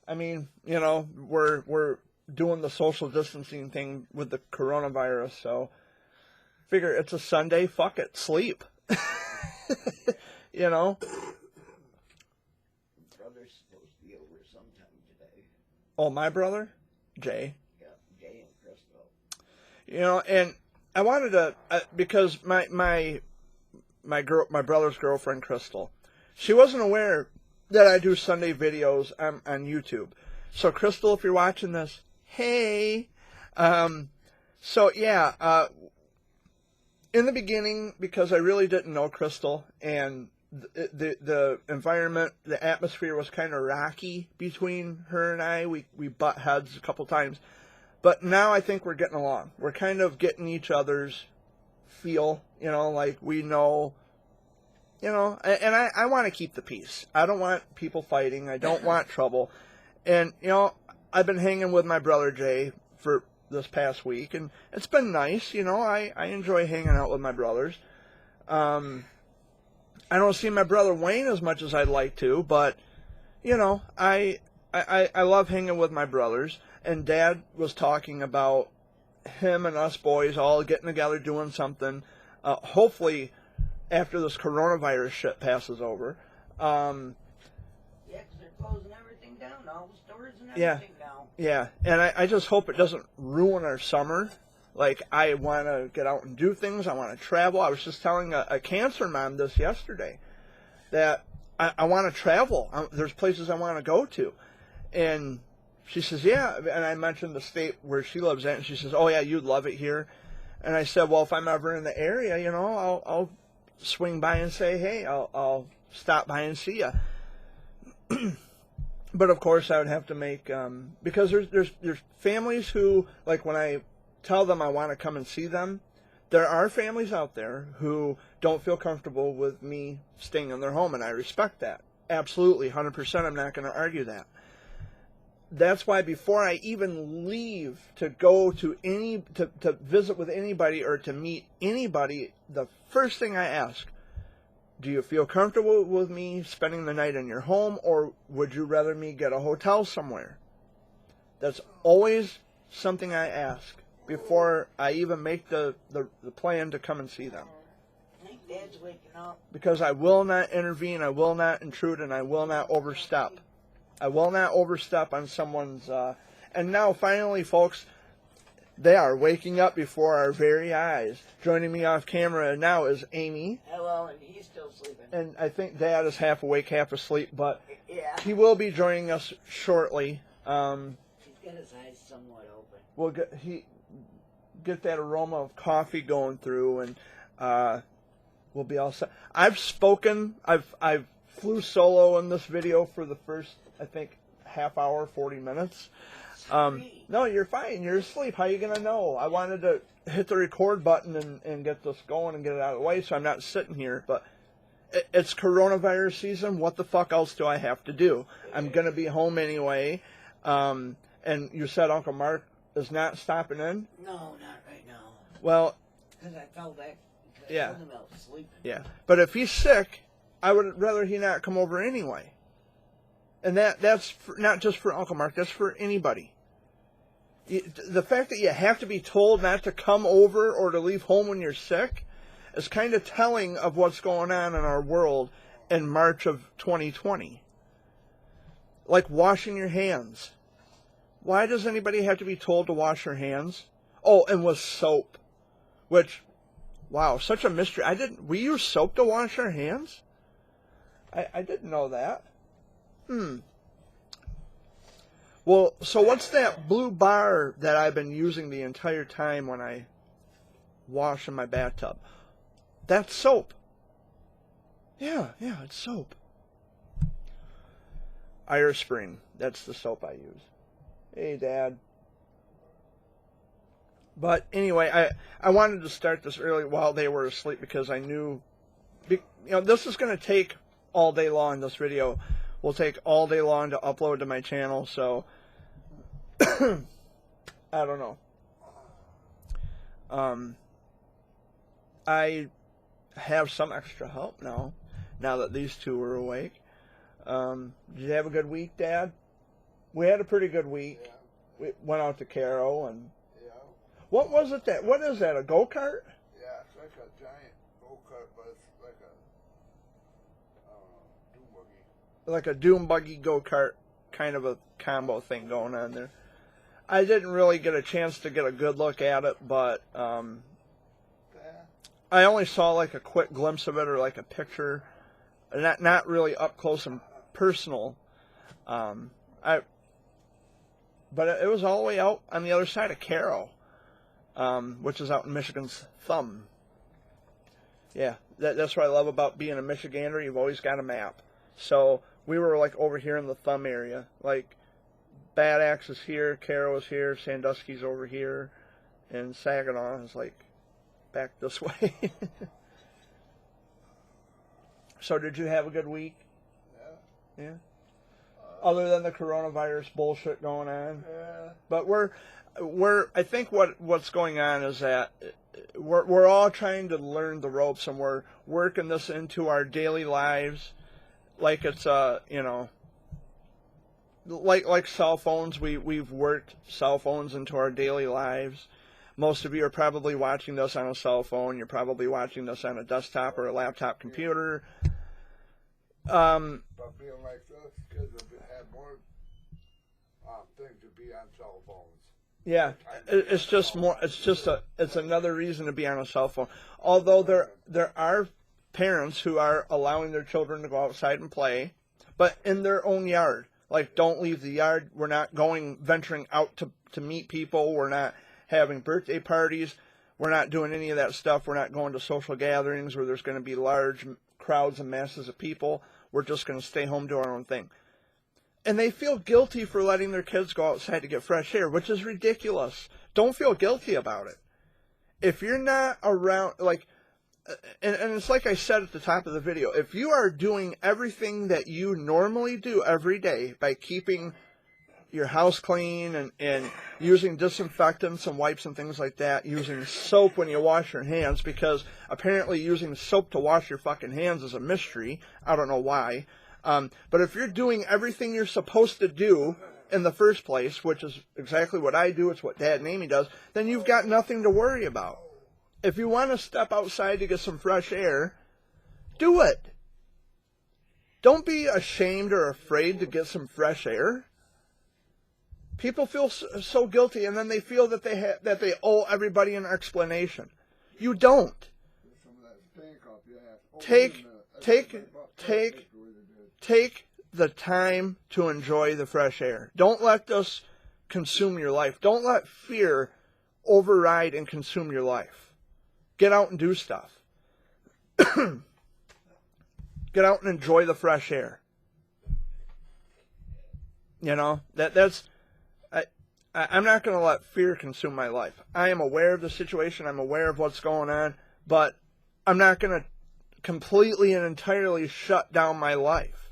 I mean, you know, we're doing the social distancing thing with the coronavirus, so figure it's a Sunday, fuck it, sleep. You know? Brother's supposed to be over sometime today. Oh, my brother? Jay. Yeah, Jay and Crystal. You know, and I wanted to, because my brother's girlfriend, Crystal, she wasn't aware that I do Sunday videos on YouTube. So, Crystal, if you're watching this, hey. So, yeah, in the beginning, because I really didn't know Crystal, and the environment, the atmosphere was kind of rocky between her and I. We butt heads a couple times. But now I think we're getting along. We're kind of getting each other's feel, you know, like we know, you know, and I want to keep the peace. I don't want people fighting. I don't want trouble. And, you know, I've been hanging with my brother Jay for this past week, and it's been nice, you know. I enjoy hanging out with my brothers. I don't see my brother Wayne as much as I'd like to, but, you know, I love hanging with my brothers. And Dad was talking about him and us boys all getting together doing something, hopefully after this coronavirus shit passes over. Yeah, because they're closing everything down, all the stores and Yeah. everything now. Yeah, and I just hope it doesn't ruin our summer. Like, I want to get out and do things. I want to travel. I was just telling a cancer mom this yesterday, that I want to travel. There's places I want to go to. And she says, yeah. And I mentioned the state where she lives at, and she says, oh, yeah, you'd love it here. And I said, well, if I'm ever in the area, you know, I'll swing by and say, hey, I'll stop by and see you. But, of course, I would have to make, because there's families who, like, when I tell them I want to come and see them, there are families out there who don't feel comfortable with me staying in their home, and I respect that. Absolutely, 100%, I'm not going to argue that. That's why before I even leave to go to to visit with anybody or to meet anybody, the first thing I ask, do you feel comfortable with me spending the night in your home, or would you rather me get a hotel somewhere? That's always something I ask before I even make the plan to come and see them. I think Dad's waking up. Because I will not intervene, I will not intrude, and I will not overstep. I will not overstep on someone's... and now, finally, folks, they are waking up before our very eyes. Joining me off camera now is Amy. Hello, and he's still sleeping. And I think Dad is half awake, half asleep, but Yeah. he will be joining us shortly. He's got his eyes somewhat open. We'll get that aroma of coffee going through, and we'll be all set. I've spoken. I've flew solo in this video for the first, I think, half hour, 40 minutes. No, you're fine. You're asleep. How are you going to know? I wanted to hit the record button and get this going and get it out of the way so I'm not sitting here. But it's coronavirus season. What the fuck else do I have to do? I'm going to be home anyway. And you said Uncle Mark is not stopping in? No, not right now. Well... Because I fell back. Yeah. I told him I was sleeping. Yeah. But if he's sick, I would rather he not come over anyway. And that's not just for Uncle Mark. That's for anybody. The fact that you have to be told not to come over or to leave home when you're sick is kind of telling of what's going on in our world in March of 2020. Like washing your hands. Why does anybody have to be told to wash their hands? Oh, and with soap. Which, wow, such a mystery. We use soap to wash our hands? I didn't know that. Well, so what's that blue bar that I've been using the entire time when I wash in my bathtub? That's soap. Yeah, it's soap. Irish Spring. That's the soap I use. Hey, Dad. But anyway, I wanted to start this early while they were asleep because I knew, this is going to take all day long. This video will take all day long to upload to my channel, so I don't know. I have some extra help now that these two are awake. Did you have a good week, Dad? We had a pretty good week. Yeah. We went out to Caro and... Yeah. What is that, a go-kart? Yeah. like a giant go-kart, but it's like a dune buggy. Like a dune buggy go-kart kind of a combo thing going on there. I didn't really get a chance to get a good look at it, but I only saw like a quick glimpse of it or like a picture, not really up close and personal. But it was all the way out on the other side of Caro, which is out in Michigan's thumb. Yeah, that's what I love about being a Michigander. You've always got a map. So we were like over here in the thumb area. Like Bad Axe is here, Caro is here, Sandusky's over here, and Saginaw is like back this way. So did you have a good week? Yeah. Yeah. Other than the coronavirus bullshit going on. Yeah. But I think what's going on is that we're all trying to learn the ropes, and we're working this into our daily lives, like it's like cell phones. We've worked cell phones into our daily lives. Most of you are probably watching this on a cell phone. You're probably watching this on a desktop or a laptop computer. But being like this, kids have more things to be on cell phones. Yeah, it's just more. It's another reason to be on a cell phone. Although there are parents who are allowing their children to go outside and play, but in their own yard. Like, don't leave the yard. We're not venturing out to meet people. We're not having birthday parties. We're not doing any of that stuff. We're not going to social gatherings where there's going to be large crowds and masses of people. We're just going to stay home, do our own thing. And they feel guilty for letting their kids go outside to get fresh air, which is ridiculous. Don't feel guilty about it. If you're not around, like, and it's like I said at the top of the video, if you are doing everything that you normally do every day by keeping your house clean and using disinfectants and wipes and things like that, using soap when you wash your hands, because apparently using soap to wash your fucking hands is a mystery. I don't know why. But if you're doing everything you're supposed to do in the first place, which is exactly what I do, it's what Dad and Amy does, then you've got nothing to worry about. If you want to step outside to get some fresh air, do it. Don't be ashamed or afraid to get some fresh air. People feel so guilty, and then they feel that they owe everybody an explanation. You don't. Take the time to enjoy the fresh air. Don't let this consume your life. Don't let fear override and consume your life. Get out and do stuff. Get out and enjoy the fresh air. You know, I'm not going to let fear consume my life. I am aware of the situation. I'm aware of what's going on, but I'm not going to completely and entirely shut down my life.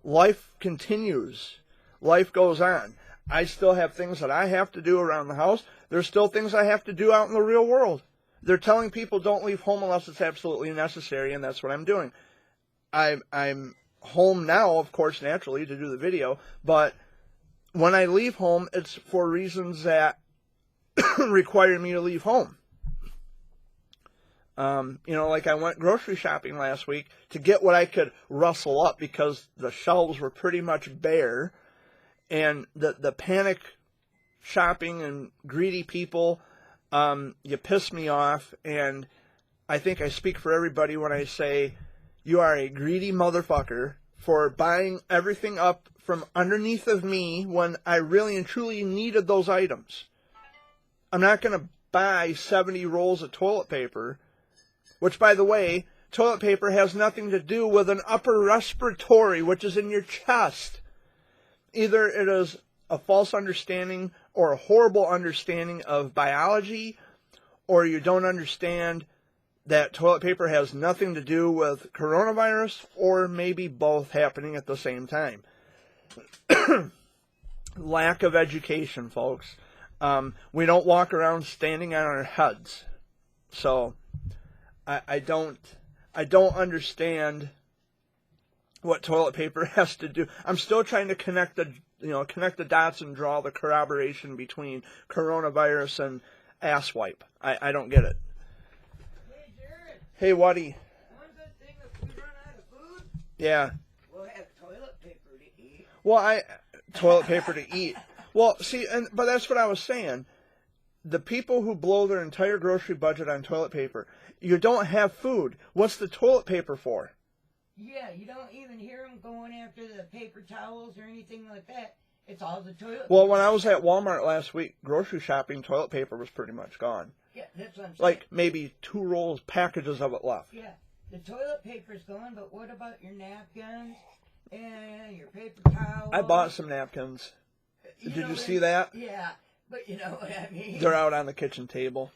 Life continues. Life goes on. I still have things that I have to do around the house. There's still things I have to do out in the real world. They're telling people don't leave home unless it's absolutely necessary, and that's what I'm doing. I'm home now, of course, naturally, to do the video, but when I leave home, it's for reasons that require me to leave home. Like I went grocery shopping last week to get what I could rustle up because the shelves were pretty much bare, and the panic shopping and greedy people, you piss me off, and I think I speak for everybody when I say you are a greedy motherfucker for buying everything up from underneath of me when I really and truly needed those items. I'm not going to buy 70 rolls of toilet paper, which, by the way, toilet paper has nothing to do with an upper respiratory, which is in your chest. Either it is a false understanding or a horrible understanding of biology, or you don't understand that toilet paper has nothing to do with coronavirus, or maybe both happening at the same time. Lack of education, folks. We don't walk around standing on our heads. So I don't understand what toilet paper has to do. I'm still trying to connect the dots and draw the corroboration between coronavirus and ass wipe. I don't get it. Hey, Waddy. One good thing, if we run out of food, Yeah. we'll have toilet paper to eat. Well, toilet paper to eat. Well, see, but that's what I was saying. The people who blow their entire grocery budget on toilet paper, you don't have food. What's the toilet paper for? Yeah, you don't even hear them going after the paper towels or anything like that. It's all the toilet Well, paper. when I was at Walmart last week, grocery shopping, toilet paper was pretty much gone. Yeah, that's what I'm saying. Like maybe 2 rolls, packages of it left. Yeah, the toilet paper's gone, but what about your napkins and your paper towels? I bought some napkins. Did you see that? Yeah, but you know what I mean. They're out on the kitchen table.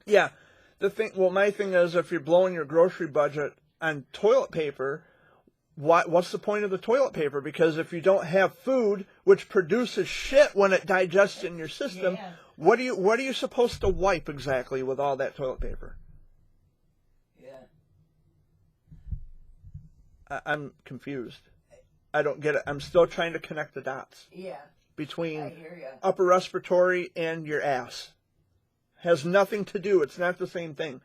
Yeah, my thing is, if you're blowing your grocery budget on toilet paper, what's the point of the toilet paper? Because if you don't have food, which produces shit when it digests in your system, Yeah. what are you supposed to wipe exactly with all that toilet paper? Yeah. I'm confused. I don't get it. I'm still trying to connect the dots Yeah, I between hear ya. upper respiratory and your ass. Has nothing to do. It's not the same thing.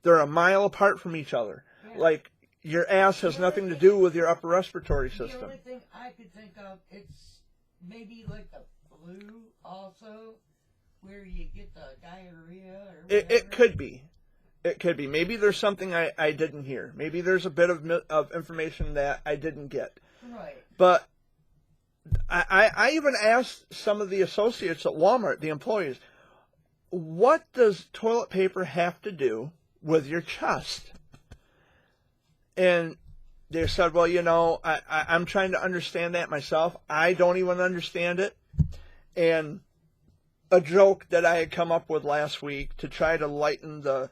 They're a mile apart from each other. Yeah. Like, your ass has nothing to do with your upper respiratory The system. only thing I could think of, it's maybe like the flu also, where you get the diarrhea or whatever. It could be. It could be. Maybe there's something I didn't hear. Maybe there's a bit of information that I didn't get. Right. But I even asked some of the associates at Walmart, the employees, what does toilet paper have to do with your chest? And they said, well, you know, I'm trying to understand that myself. I don't even understand it. And a joke that I had come up with last week to try to lighten the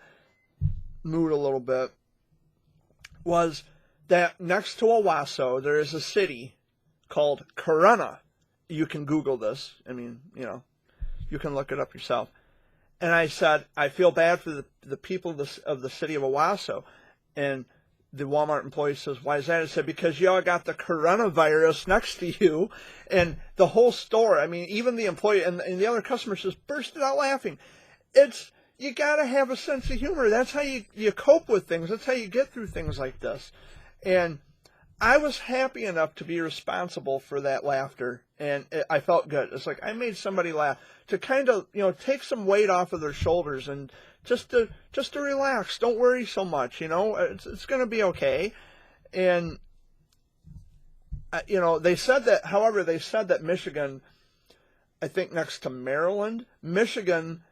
mood a little bit was that next to Owasso, there is a city called Corunna. You can Google this. I mean, you know, you can look it up yourself. And I said, I feel bad for the people of the city of Owasso. And the Walmart employee says, why is that? I said, because y'all got the coronavirus next to you. And the whole store, I mean, even the employee and the other customer just bursted out laughing. You got to have a sense of humor. That's how you cope with things. That's how you get through things like this. And I was happy enough to be responsible for that laughter, and I felt good. It's like I made somebody laugh to kind of, you know, take some weight off of their shoulders and just to relax. Don't worry so much, you know. It's going to be okay. And you know, they said that Michigan, I think next to Maryland, Michigan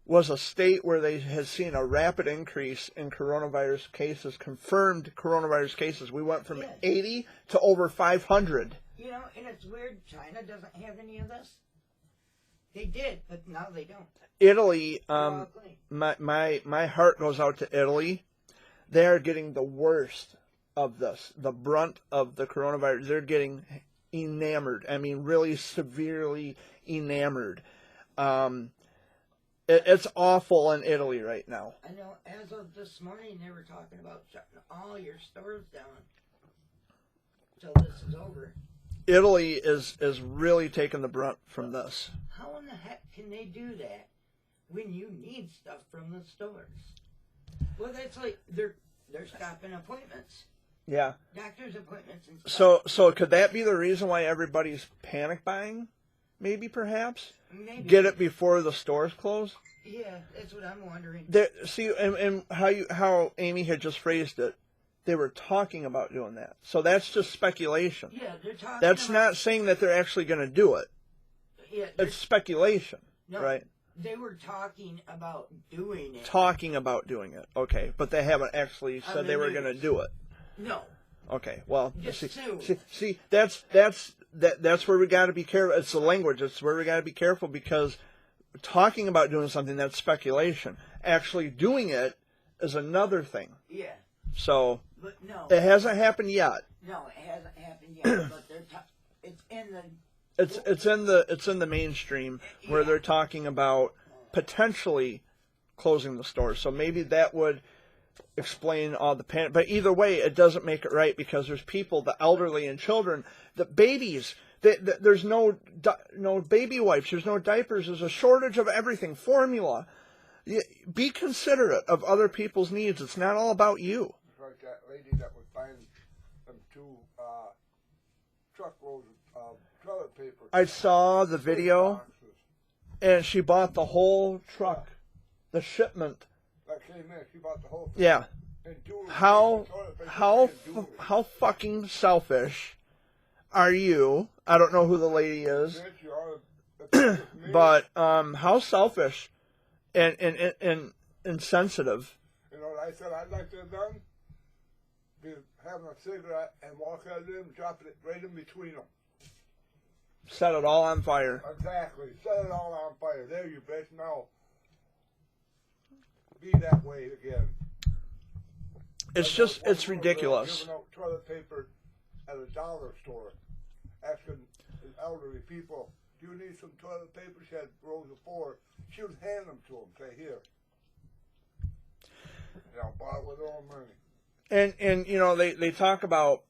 was a state where they had seen a rapid increase in coronavirus cases, confirmed coronavirus cases. We went from 80 to over 500. You know, and it's weird, China doesn't have any of this. They did, but now they don't. Italy, They're all clean. my heart goes out to Italy. They are getting the worst of this, the brunt of the coronavirus. They're getting enamored. I mean, really severely enamored. It's awful in Italy right now. I know, as of this morning, they were talking about shutting all your stores down till this is over. Italy is really taking the brunt from this. How in the heck can they do that when you need stuff from the stores? Well, that's like they're stopping appointments, Yeah. doctor's appointments and stuff. So could that be the reason why everybody's panic buying? Maybe, perhaps? Maybe. Get it before the stores close? Yeah, that's what I'm wondering. See, and how Amy had just phrased it, they were talking about doing that. So that's just speculation. Yeah, they're talking. That's about, not saying that they're actually going to do it. Yeah, It's speculation, no, right? They were talking about doing it. Talking about doing it. Okay, but they haven't actually said they were going to do it. No. Okay, well, Just see, that's where we got to be careful. It's the language. It's where we got to be careful, because talking about doing something, that's speculation. Actually doing it is another thing. Yeah. So But no. it hasn't happened yet. No, it hasn't happened yet. But it's in the. It's in the mainstream where they're talking about potentially closing the stores. So maybe that would explain all the panic. But either way, it doesn't make it right, because there's people, the elderly and children, the babies. There's no baby wipes. There's no diapers. There's a shortage of everything. Formula. Be considerate of other people's needs. It's not all about you. It's like that lady that was buying them 2 truckloads of toilet paper. I saw the video, Boxes. and she bought the whole truck, the shipment. That came in. She bought the whole thing. Yeah. And jewelry, How toilet paper, how and jewelry. how fucking selfish are you? I don't know who the lady is, Bitch, you are the me. but how selfish and insensitive. You know what I said I'd like to have done? Be having a cigarette and walk out of there and dropping it right in between them. Set it all on fire. Exactly. Set it all on fire. There you bitch. Now, be that way again. It's just, it's ridiculous. Giving out toilet paper at a dollar store, asking elderly people, "Do you need some toilet paper?" She had rows of 4. She would hand them to them. Say, "Here." You know, bought it with her own money. And you know, they talk about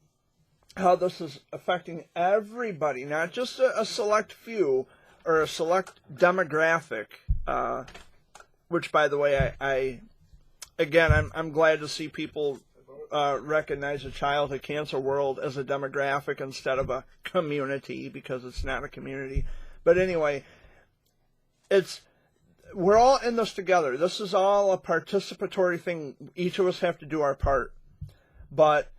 how this is affecting everybody, not just a select few or a select demographic. Which, by the way, I'm glad to see people recognize the childhood cancer world as a demographic instead of a community, because it's not a community. But anyway, we're all in this together. This is all a participatory thing. Each of us have to do our part. But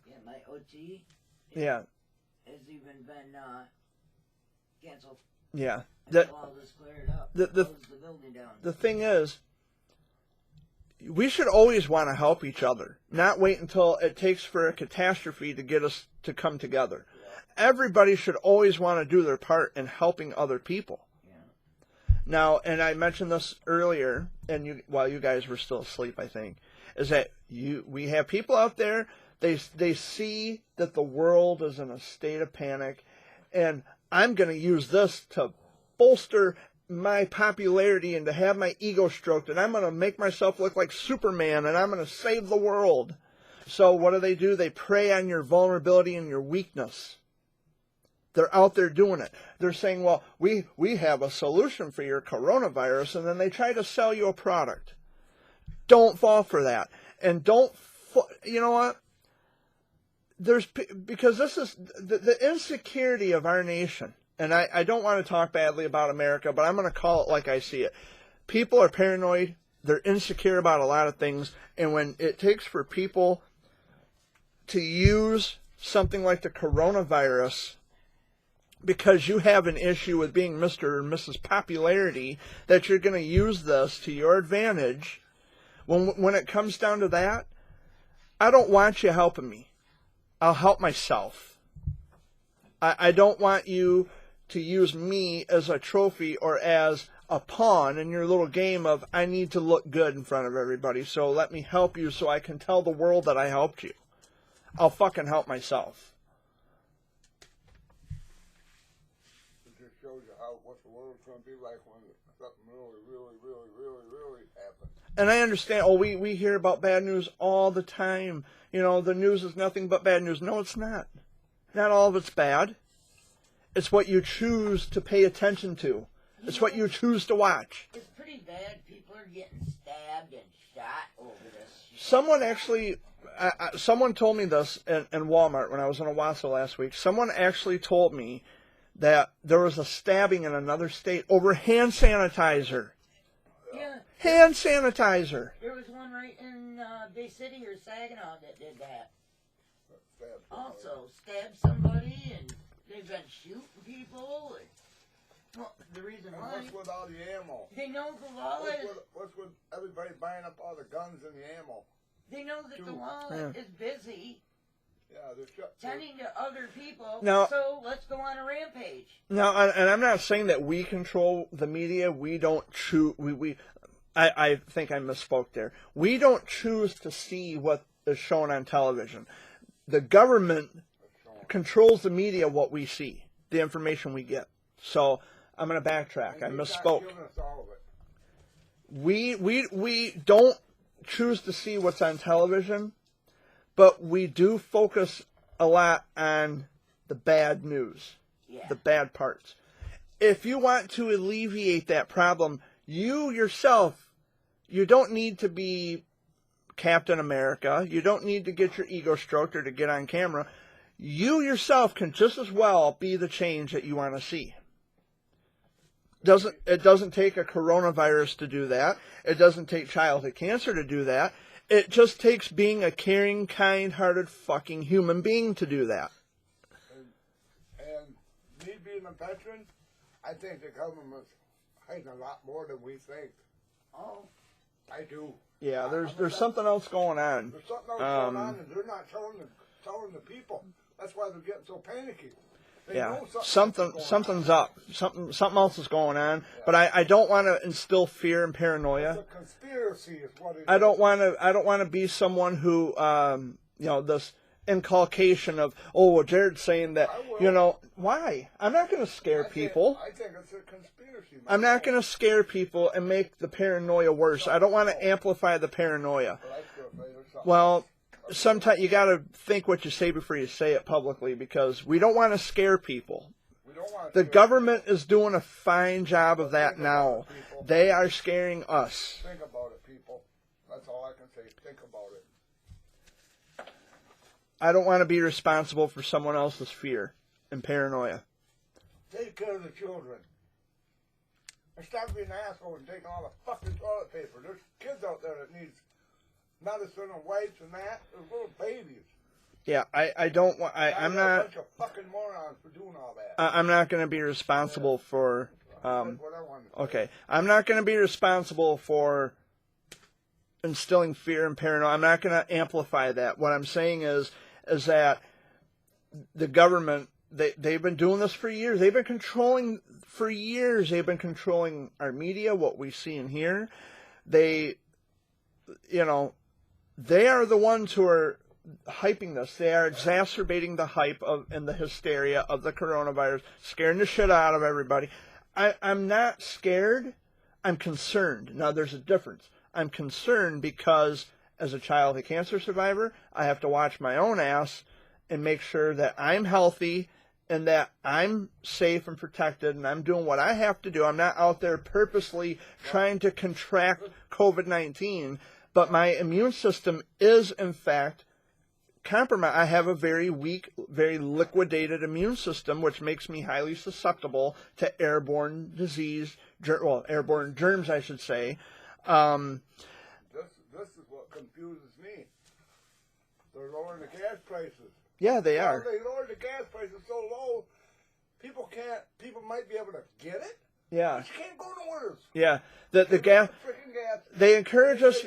Yeah, my OT yeah, has even been canceled. yeah. Until all this cleared up. the- Close the building down. The thing is, we should always want to help each other, not wait until it takes for a catastrophe to get us to come together. Everybody should always want to do their part in helping other people. Yeah. Now, and I mentioned this earlier, and while you guys were still asleep, I think, is that we have people out there, they see that the world is in a state of panic, and I'm going to use this to bolster my popularity and to have my ego stroked, and I'm going to make myself look like Superman, and I'm going to save the world. So what do? They prey on your vulnerability and your weakness. They're out there doing it. They're saying, well, we have a solution for your coronavirus, and then they try to sell you a product. Don't fall for that. And you know what? Because this is the insecurity of our nation. And I don't want to talk badly about America, but I'm going to call it like I see it. People are paranoid. They're insecure about a lot of things. And when it takes for people to use something like the coronavirus because you have an issue with being Mr. or Mrs. Popularity, that you're going to use this to your advantage, when it comes down to that, I don't want you helping me. I'll help myself. I don't want you to use me as a trophy or as a pawn in your little game of, I need to look good in front of everybody, so let me help you so I can tell the world that I helped you. I'll fucking help myself. It just shows you what the world's going to be like when something really happens. And I understand, we hear about bad news all the time. You know, the news is nothing but bad news. No, it's not. Not all of it's bad. It's what you choose to pay attention to. It's what you choose to watch. It's pretty bad. People are getting stabbed and shot over this. Someone actually, someone told me this in Walmart when I was in Owasso last week. Someone actually told me that there was a stabbing in another state over hand sanitizer. Yeah. Hand sanitizer. There was one right in Bay City or Saginaw that did that. Also, stabbed somebody, and they've been shooting people. And, well, the reason And why, what's with all the ammo? they know the law is, What's with everybody buying up all the guns and the ammo? they know that the law Yeah. is busy Yeah, they're tending to other people, Now- so let's go on a rampage. Now, and I'm not saying that we control the media. We don't choose. I think I misspoke there. We don't choose to see what is shown on television. The government controls the media, what we see, the information we get. So I'm going to backtrack. I misspoke. We don't choose to see what's on television, but we do focus a lot on the bad news, Yeah. the bad parts. If you want to alleviate that problem, You yourself, you don't need to be Captain America. You don't need to get your ego stroked or to get on camera. You yourself can just as well be the change that you want to see. It doesn't take a coronavirus to do that. It doesn't take childhood cancer to do that. It just takes being a caring, kind-hearted fucking human being to do that. And me being a veteran, I think the government's hiding a lot more than we think. Oh, I do. Yeah, there's something else going on. There's something else going on, and they're not telling the people. That's why they're getting so panicky. They know something's up. Something else is going on. Yeah. But I don't want to instill fear and paranoia. It's a conspiracy is what it is. I don't want to be someone who this inculcation of, oh, well, Jared's saying that, why? I'm not going to scare people. I think it's a conspiracy. I'm not going to scare people and make the paranoia worse. I don't want to amplify the paranoia. Well, sometimes you got to think what you say before you say it publicly, because we don't want to scare people. The government is doing a fine job of that now. They are scaring us. Think about it, people. That's all I can say. Think about it. I don't want to be responsible for someone else's fear and paranoia. Take care of the children. And stop being an asshole and taking all the fucking toilet paper. There's kids out there that need medicine and wipes and that. They're little babies. Yeah, I don't want. I'm not. A bunch of fucking morons for doing all that. I'm not going to be responsible for. Okay, I'm not going to be responsible for instilling fear and paranoia. I'm not going to amplify that. What I'm saying is that the government, they've been doing this for years. They've been controlling for years. They've been controlling our media, what we see and hear. They are the ones who are hyping this. They are exacerbating the hype and the hysteria of the coronavirus, scaring the shit out of everybody. I'm not scared. I'm concerned. Now, there's a difference. I'm concerned because as a childhood cancer survivor, I have to watch my own ass and make sure that I'm healthy and that I'm safe and protected and I'm doing what I have to do. I'm not out there purposely trying to contract COVID-19, but my immune system is, in fact, compromised. I have a very weak, very liquidated immune system, which makes me highly susceptible to airborne disease, airborne germs, I should say. This is what confuses me. They're lowering the gas prices. Yeah, they are. They lowered the gas prices so low, people might be able to get it. Yeah. But you can't go nowhere. Yeah. The gas. They encourage us.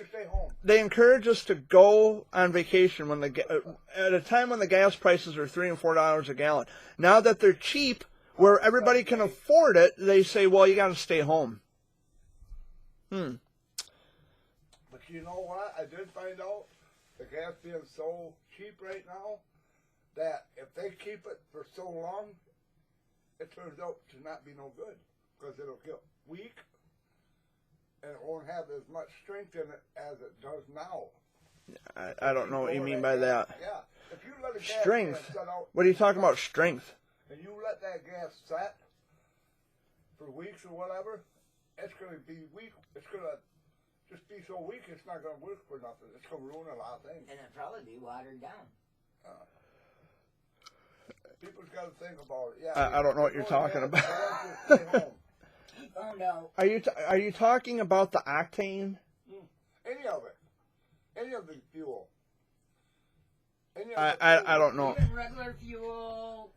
They encourage us to go on vacation at a time when the gas prices are $3 and $4 a gallon. Now that they're cheap, where everybody can afford it, they say, "Well, you got to stay home." But you know what? I did find out the gas being so cheap right now that if they keep it for so long, it turns out to not be no good because it'll get weak. And it won't have as much strength in it as it does now. I don't know what you mean by that. Yeah. If you let a gas strength? set out, what are you talking about, strength? And you let that gas set for weeks or whatever, it's going to be weak. It's going to just be so weak it's not going to work for nothing. It's going to ruin a lot of things. And it'll probably be watered down. People's got to think about it. Yeah. I don't know what you're talking about. Found out. Are you talking about the octane? Any of it. Any of the fuel. I don't know. Even regular fuel.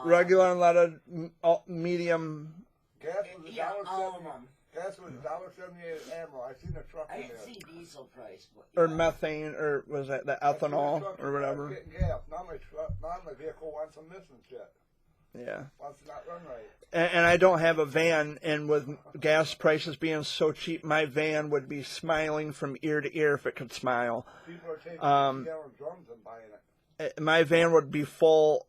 Regular unleaded, medium. Gas was $1.70. Gas was $1.78 ammo. I seen a truck in there. I didn't see diesel price. Or methane, or was that the ethanol, or whatever? Getting gas. Now my vehicle wants some missing shit. Yeah. Wants to not run right. And I don't have a van, and with gas prices being so cheap, my van would be smiling from ear to ear if it could smile. People are taking gallon drums and buying it. My van would be full.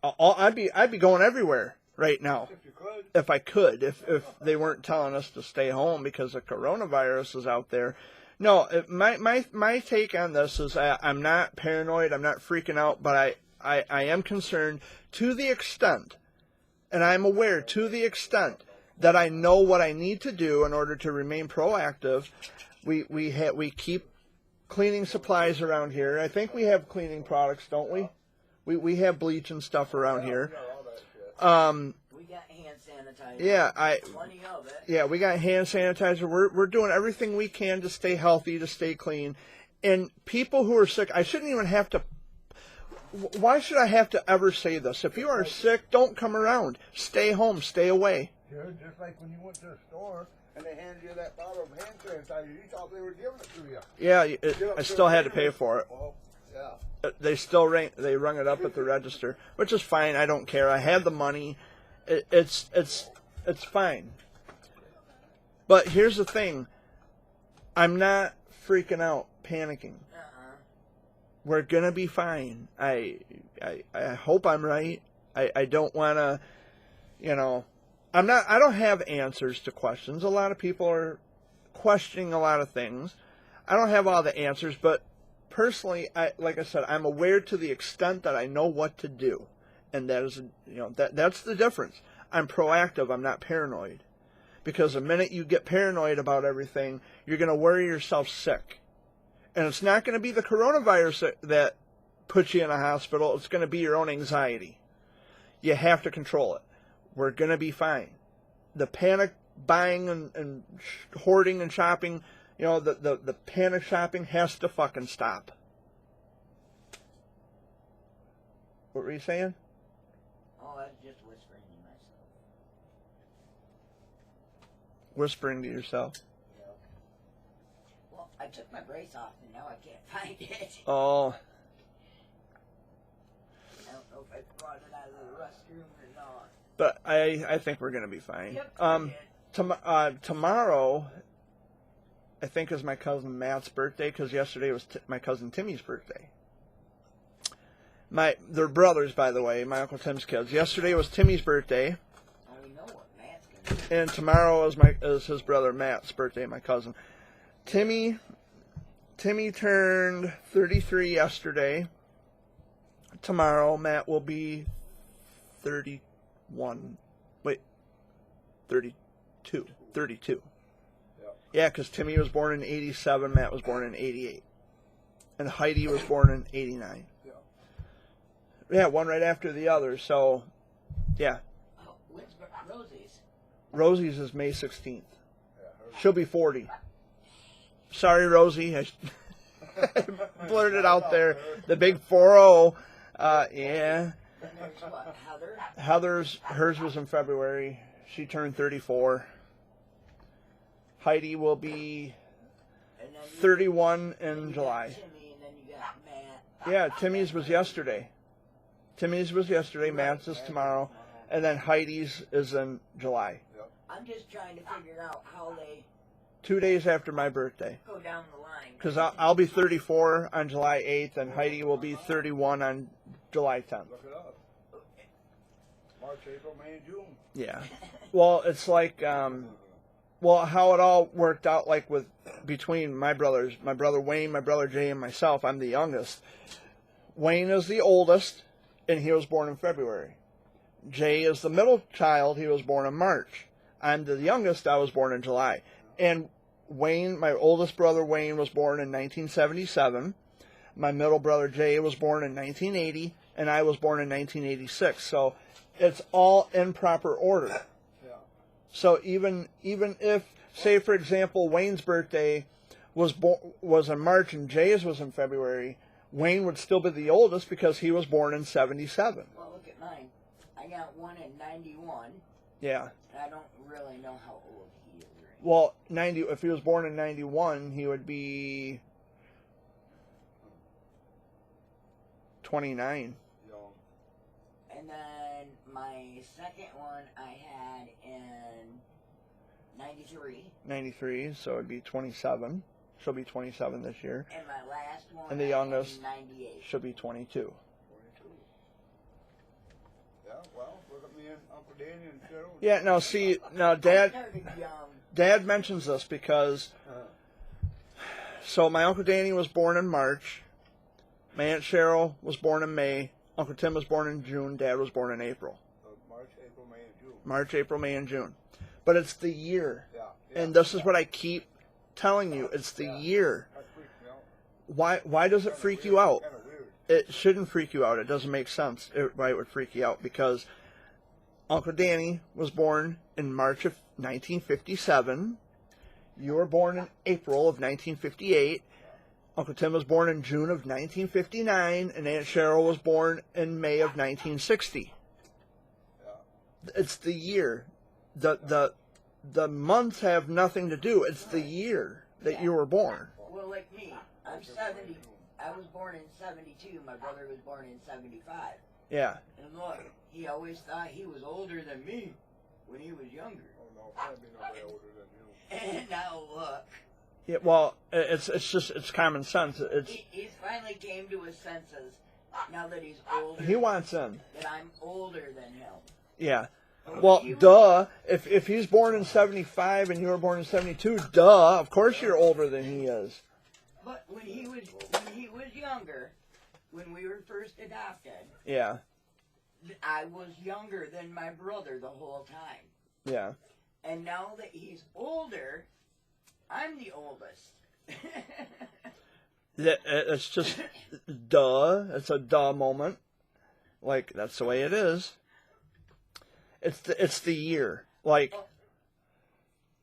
I'd be going everywhere right now. If you could. If I could, if they weren't telling us to stay home because the coronavirus is out there. No, my take on this is I'm not paranoid. I'm not freaking out, but I am concerned to the extent, and I'm aware to the extent that I know what I need to do in order to remain proactive. We keep cleaning supplies around here. I think we have cleaning products, don't we? We have bleach and stuff around here. We got hand sanitizer. Yeah, Plenty of it. Yeah, we got hand sanitizer. We're doing everything we can to stay healthy, to stay clean. And people who are sick, I shouldn't even have to. Why should I have to ever say this? If you are sick, don't come around. Stay home. Stay away. Just like when you went to the store and they handed you that bottle of hand sanitizer, you thought they were giving it to you. Yeah, I still had to pay for it. Well, yeah. They rung it up at the register, which is fine. I don't care. I had the money. It's fine. But here's the thing. I'm not freaking out, panicking. We're gonna be fine. I hope I'm right. I don't want to, I don't have answers to questions. A lot of people are questioning a lot of things. I don't have all the answers, but personally, like I said, I'm aware to the extent that I know what to do, and that is, that's the difference. I'm proactive. I'm not paranoid, because the minute you get paranoid about everything, you're going to worry yourself sick, and it's not going to be the coronavirus that puts you in a hospital. It's going to be your own anxiety. You have to control it. We're going to be fine. The panic buying and hoarding and shopping. The panic shopping has to fucking stop. What were you saying? Oh, I was just whispering to myself. Whispering to yourself. Yeah. Well, I took my brace off and now I can't find it. Oh. I don't know if I brought it out of the restroom or not. But I think we're gonna be fine. Yep, Tomorrow, I think, is my cousin Matt's birthday, because yesterday was my cousin Timmy's birthday. They're brothers, by the way, my Uncle Tim's kids. Yesterday was Timmy's birthday. Oh, we know what Matt's gonna do. And tomorrow is his brother Matt's birthday, my cousin. Timmy turned 33 yesterday. Tomorrow, Matt will be 31. Wait, 32. 32. Yeah, because Timmy was born in 87, Matt was born in 88. And Heidi was born in 89. Yeah, one right after the other, so, yeah. Oh, when's Rosie's? Rosie's is May 16th. She'll be 40. Sorry, Rosie. I blurted out there. The big 4-0. Yeah. And there's what, Heather? Hers was in February. She turned 34. Heidi will be 31 in July. Timmy, and then you got Matt. Yeah, Timmy's was yesterday. Matt's is tomorrow. And then Heidi's is in July. I'm just trying to figure out how they 2 days after my birthday. go down the line. Because I'll be 34 on July 8th, and Heidi will be 31 on July 10th. Look it up. March, April, May, and June. Yeah. Well, it's like, how it all worked out, like between my brothers, my brother Wayne, my brother Jay, and myself. I'm the youngest. Wayne is the oldest, and he was born in February. Jay is the middle child. He was born in March. I'm the youngest. I was born in July. And Wayne, my oldest brother Wayne, was born in 1977. My middle brother Jay was born in 1980, and I was born in 1986. So it's all in proper order. Yeah. So even if, say for example, Wayne's birthday was in March and Jay's was in February, Wayne would still be the oldest because he was born in 77. Well, look at mine. I got one in 91. Yeah. And I don't really know how old he is. Right? Well, if he was born in 91, he would be 29. And then my second one I had in 93. 93, so it'd be 27. She'll be 27 this year. And my last one And the I youngest, had in 98. she'll be 22. Yeah, well, look at me and Uncle Danny and Cheryl. Yeah, now I Dad started young. Dad mentions this because, so my Uncle Danny was born in March, my Aunt Cheryl was born in May, Uncle Tim was born in June, Dad was born in April. March, April, May, and June. March, April, May, and June. but it's the year. Yeah. And this is what I keep telling you. It's the year. That freaks me out. Why does it freak you out? Kind of weird. It shouldn't freak you out. It doesn't make sense why it would freak you out, because Uncle Danny was born in March of 1957. You were born in April of 1958. Uncle Tim was born in June of 1959, and Aunt Cheryl was born in May of 1960. Yeah. It's the year. The months have nothing to do. It's the year that you were born. Well, like me, I'm 70. I was born in 72. My brother was born in 75. Yeah. And look, he always thought he was older than me when he was younger. Oh no, can't be nobody older than you. And now look, Yeah. Well, it's common sense. he's finally came to his senses now that he's older. He wants in. That I'm older than him. Yeah. Well, duh. If he's born in 75 and you were born in 72, duh. Of course you're older than he is. But when he was younger, when we were first adopted, Yeah. I was younger than my brother the whole time. Yeah. And now that he's older, I'm the oldest. It's just duh. It's a duh moment. Like, that's the way it is. It's the year. Like,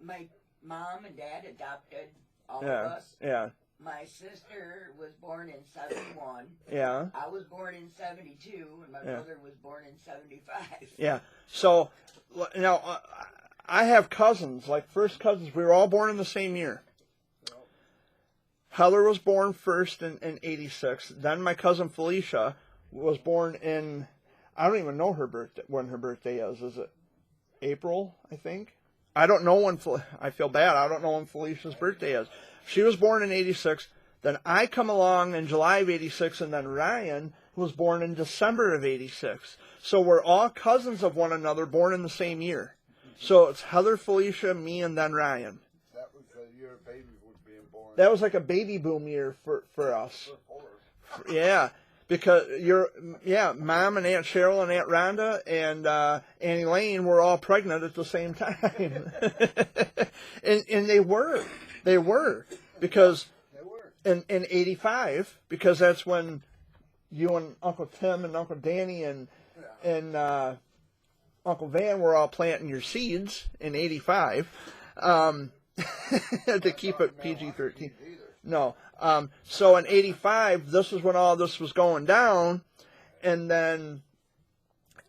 My mom and dad adopted all of yeah. us. Yeah. My sister was born in 71. Yeah. I was born in 72, and my Yeah. brother was born in 75. Yeah. So, now, I have cousins, like first cousins. We were all born in the same year. Heather was born first in 86. Then my cousin Felicia was born in, I don't even know when her birthday is. Is it April, I think? I don't know when, I feel bad. I don't know when Felicia's birthday is. She was born in 86. Then I come along in July of 86, and then Ryan was born in December of 86. So we're all cousins of one another, born in the same year. So it's Heather, Felicia, me, and then Ryan. That was the year baby was being born. That was like a baby boom year for us. For Yeah, because Mom and Aunt Cheryl and Aunt Rhonda and Annie Lane were all pregnant at the same time. and they were because They were. in 85, because that's when you and Uncle Tim and Uncle Danny and Uncle Van were all planting your seeds in 85, to keep it PG-13. No. So in 85, this is when all this was going down, and then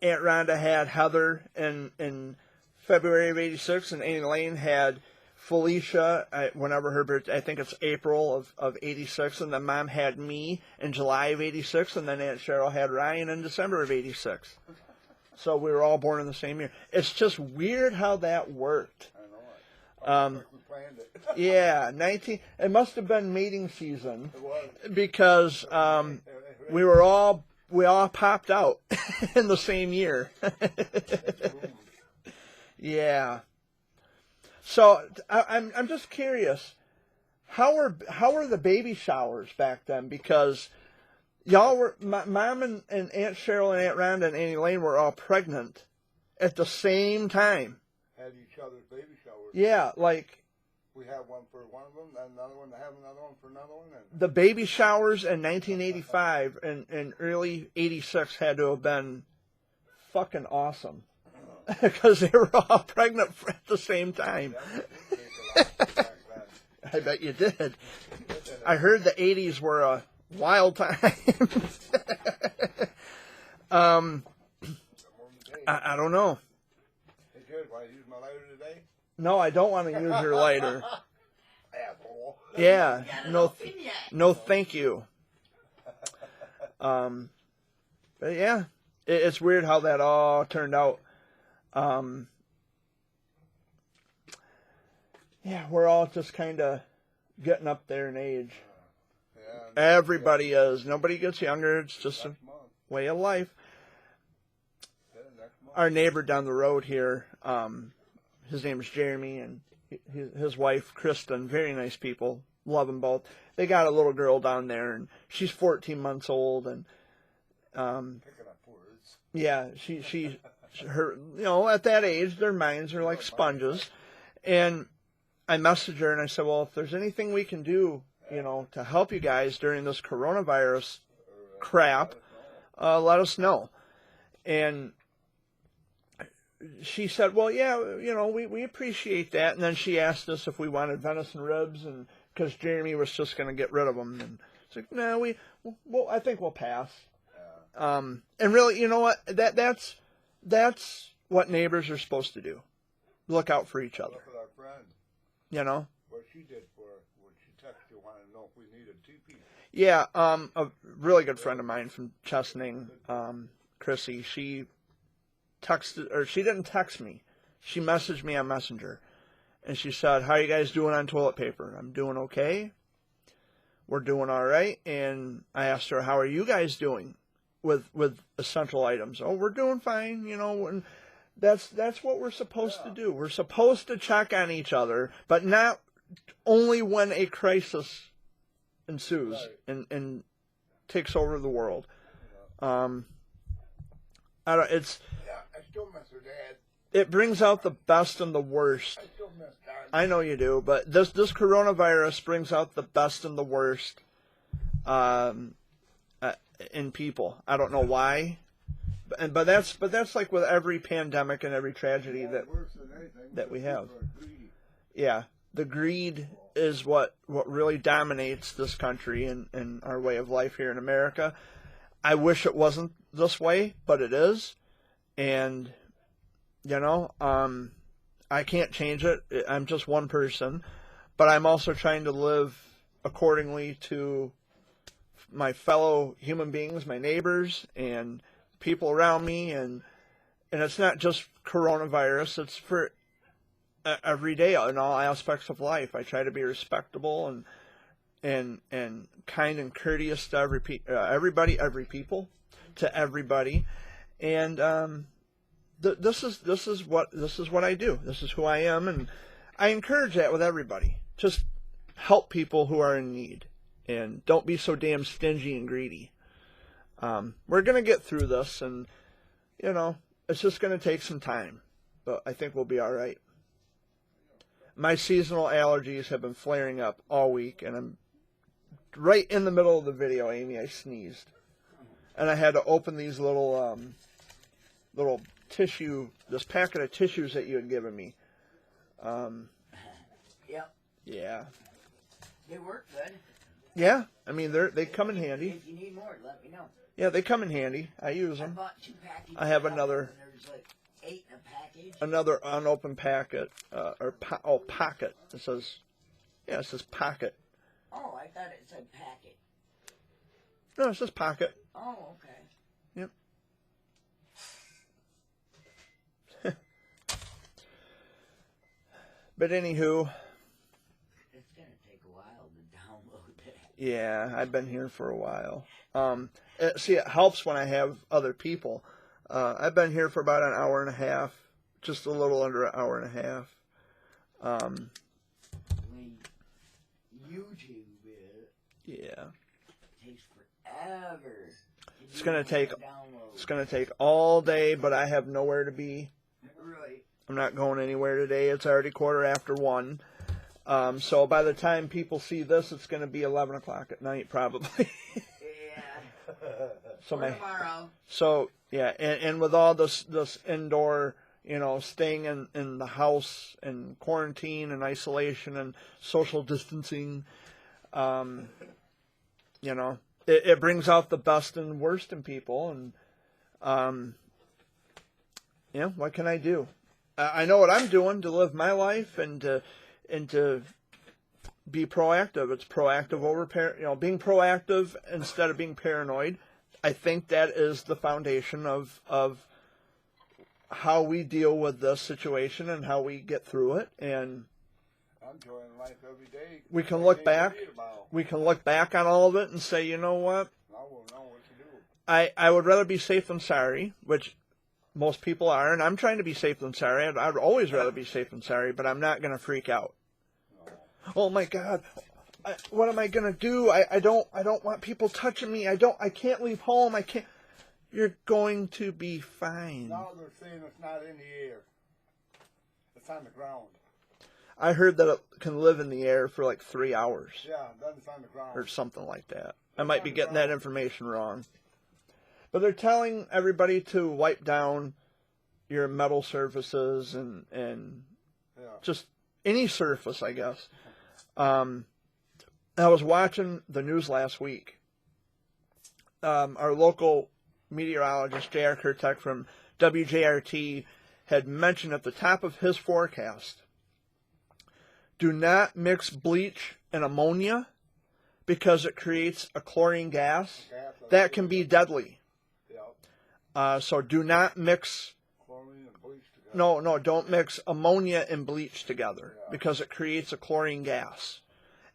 Aunt Rhonda had Heather in February of 86, and Annie Lane had Felicia whenever her birthday, I think it's April of 86, and then Mom had me in July of 86, and then Aunt Cheryl had Ryan in December of 86. So we were all born in the same year. It's just weird how that worked. I know it. We planned it. Yeah, it must have been mating season, It was. because we all popped out in the same year. Yeah. So I'm just curious, how were the baby showers back then? Because y'all were, Mom and Aunt Cheryl and Aunt Rhonda and Annie Lane were all pregnant at the same time. Had each other's baby showers. Yeah, like We had one for one of them, and another one to have another one for another one. And the baby showers in 1985 and early 86 had to have been fucking awesome. Because they were all pregnant at the same time. I bet you did. I heard the 80s were a wild time. I don't know. Hey, good. Want to use my lighter today? No, I don't want to use your lighter. Asshole. Yeah, Got it no, open yet? no, thank you. But yeah, it's weird how that all turned out. Yeah, we're all just kind of getting up there in age. Yeah, Everybody is. Nobody gets younger. It's just a next month. way of life. Yeah, next month. Our neighbor down the road here, his name is Jeremy, and his wife, Kristen, very nice people. Love them both. They got a little girl down there, and she's 14 months old, and Picking up words. yeah, her, at that age, their minds are like sponges. And I messaged her and I said, well, if there's anything we can do, to help you guys during this coronavirus crap, let us know. And she said, well, yeah, we appreciate that. And then she asked us if we wanted venison ribs, and because Jeremy was just going to get rid of them. And it's like, no, I think we'll pass. And really, you know what? That's what neighbors are supposed to do. Look out for each other. Look at our friend. What she did for us when she texted you, wanted to know if we needed TP. Yeah, a really good friend of mine from Chesaning, Chrissy, she didn't text me. She messaged me on Messenger. And she said, how are you guys doing on toilet paper? I'm doing okay. We're doing all right. And I asked her, how are you guys doing with essential items? Oh, we're doing fine, and that's what we're supposed to do. We're supposed to check on each other, but not only when a crisis ensues and takes over the world. I still miss her dad. It brings out the best and the worst. I still miss Dad. I know you do, but this coronavirus brings out the best and the worst in people. I don't know why, but that's like with every pandemic and every tragedy that we have. Yeah, the greed is what really dominates this country and our way of life here in America. I wish it wasn't this way, but it is, and I can't change it. I'm just one person, but I'm also trying to live accordingly to my fellow human beings, my neighbors, and people around me, and it's not just coronavirus. It's for every day in all aspects of life. I try to be respectable and kind and courteous to every people, to everybody, and this is what I do. This is who I am, and I encourage that with everybody. Just help people who are in need, and don't be so damn stingy and greedy. We're gonna get through this, and it's just gonna take some time, but I think we'll be all right. My seasonal allergies have been flaring up all week, and I'm right in the middle of the video, Amy. I sneezed, and I had to open these little tissue, this packet of tissues that you had given me. Yep. Yeah. They work good. Yeah, I mean they come in handy. If you need more, let me know. Yeah, they come in handy. I use them. I bought 2 packages. I have another. There's like 8 in a package. Another unopened packet, pocket. It says pocket. Oh, I thought it said packet. No, it says pocket. Oh, okay. Yep. But anywho. It's going to take a while to download that. Yeah, I've been here for a while. See, it helps when I have other people. I've been here for about an hour and a half, just a little under an hour and a half. YouTube it Yeah. takes forever. It's gonna take all day, but I have nowhere to be. Right. I'm not going anywhere today. It's already 1:15. So by the time people see this, it's going to be 11 o'clock at night, probably. Yeah. So or tomorrow. So yeah, and with all this indoor, staying in the house and quarantine and isolation and social distancing, it brings out the best and worst in people, and what can I do? I know what I'm doing to live my life and to be proactive. It's proactive over being proactive instead of being paranoid. I think that is the foundation of how we deal with this situation and how we get through it. And I'm enjoying life every day. we can look back. We can look back on all of it and say, you know what? I will know what to do. I would rather be safe than sorry, which most people are, and I'm trying to be safe than sorry. I'd always rather be safe than sorry, but I'm not going to freak out. No. Oh my God, what am I going to do? I don't want people touching me. I can't leave home. I can't. you're going to be fine. Now they're saying it's not in the air. It's on the ground. I heard that it can live in the air for like 3 hours Yeah, then it's on the ground. or something like that. I might be getting that information wrong. But they're telling everybody to wipe down your metal surfaces and Yeah. just any surface, I guess. I was watching the news last week. Our local meteorologist, J.R. Kurtek from WJRT, had mentioned at the top of his forecast, do not mix bleach and ammonia because it creates a chlorine gas that can be deadly. Yeah. So do not mix, Chlorine and bleach together. no, don't mix ammonia and bleach together because it creates a chlorine gas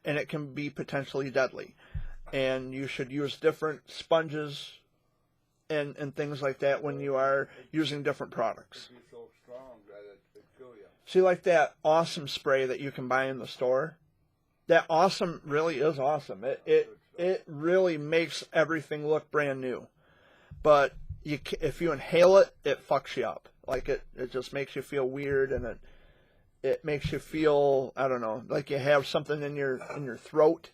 and it can be potentially deadly. And you should use different sponges and things like that when you are using different products. It'd be so strong that it'd kill you. See, like that awesome spray that you can buy in the store? That awesome really is awesome. It really makes everything look brand new. But if you inhale it, it fucks you up. Like it just makes you feel weird, and it makes you feel, I don't know, like you have something in your throat.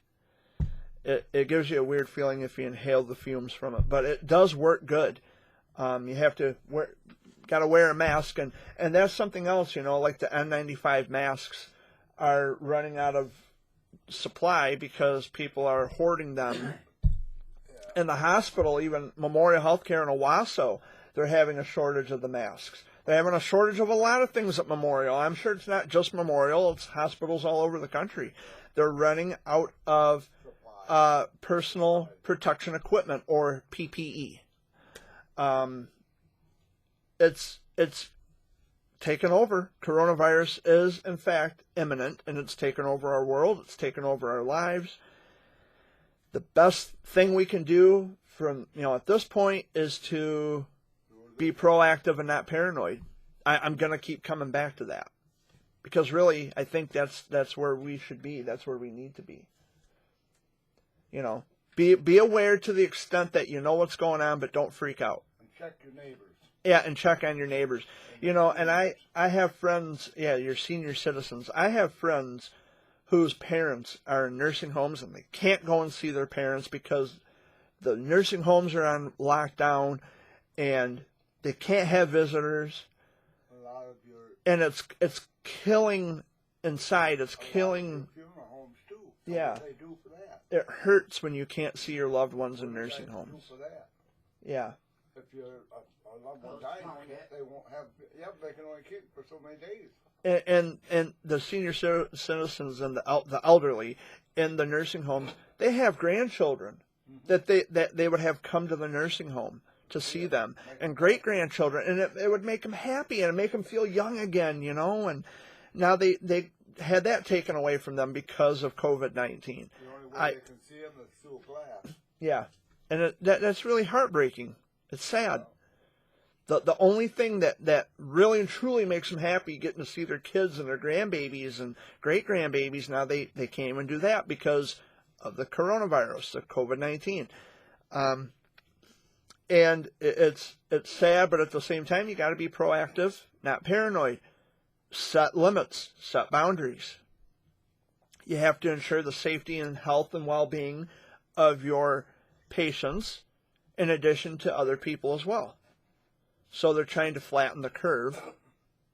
It gives you a weird feeling if you inhale the fumes from it, but it does work good. You have to got to wear a mask, and that's something else, like the N95 masks are running out of supply because people are hoarding them. In the hospital, even Memorial Healthcare in Owasso, they're having a shortage of the masks. They're having a shortage of a lot of things at Memorial. I'm sure it's not just Memorial, it's hospitals all over the country. They're running out of personal protection equipment, or PPE. It's taken over. Coronavirus is, in fact, imminent, and it's taken over our world. It's taken over our lives. The best thing we can do from, at this point is to be proactive and not paranoid. I'm going to keep coming back to that because really, I think that's where we should be. That's where we need to be. Be aware to the extent that you know what's going on, but don't freak out. And check your neighbors. Yeah, and check on your neighbors. And I have friends, your senior citizens. I have friends whose parents are in nursing homes and they can't go and see their parents because the nursing homes are on lockdown and they can't have visitors. A lot of your And it's killing inside. It's killing. funeral homes too. Yeah. What do they do for that? It hurts when you can't see your loved ones in What do nursing they homes. do for that? Yeah. If you're a loved one dying, they won't have. Yeah, they can only keep for so many days. And the senior citizens and the elderly in the nursing homes, they have grandchildren that they would have come to the nursing home to see them, and great grandchildren, and it would make them happy and make them feel young again, And now they had that taken away from them because of COVID-19. The only way they can see them is through glass. Yeah, and that's really heartbreaking. It's sad. The only thing that really and truly makes them happy getting to see their kids and their grandbabies and great-grandbabies, now they can't even do that because of the coronavirus, the COVID-19. And it's sad, but at the same time, you got to be proactive, not paranoid. Set limits, set boundaries. You have to ensure the safety and health and well-being of your patients in addition to other people as well. So they're trying to flatten the curve.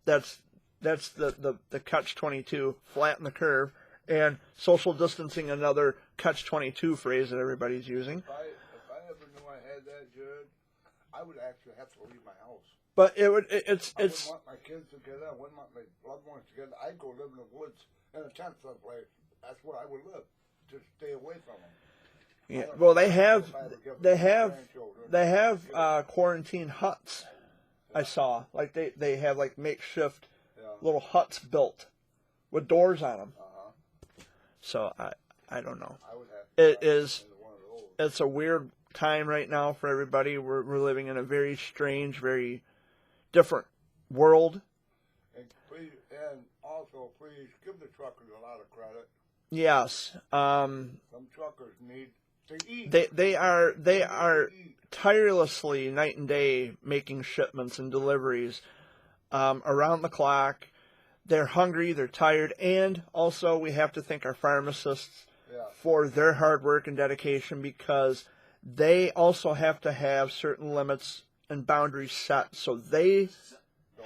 That's the catch-22, flatten the curve. And social distancing, another catch-22 phrase that everybody's using. If I ever knew I had that, Jared, I would actually have to leave my house. But I wouldn't want my kids together. I wouldn't want my loved ones together. I'd go live in the woods in a tent someplace. That's where I would live, to stay away from them. Yeah, well, they have quarantine huts. I saw they have like makeshift little huts built with doors on them. So I don't know. I would have to It's one of those. a weird time right now for everybody. We're living in a very strange, very different world. And also please give the truckers a lot of credit. Yes. Some truckers need eat. they are Eat. tirelessly night and day making shipments and deliveries around the clock. They're hungry, they're tired, and also we have to thank our pharmacists Yeah. for their hard work and dedication, because they also have to have certain limits and boundaries set, so they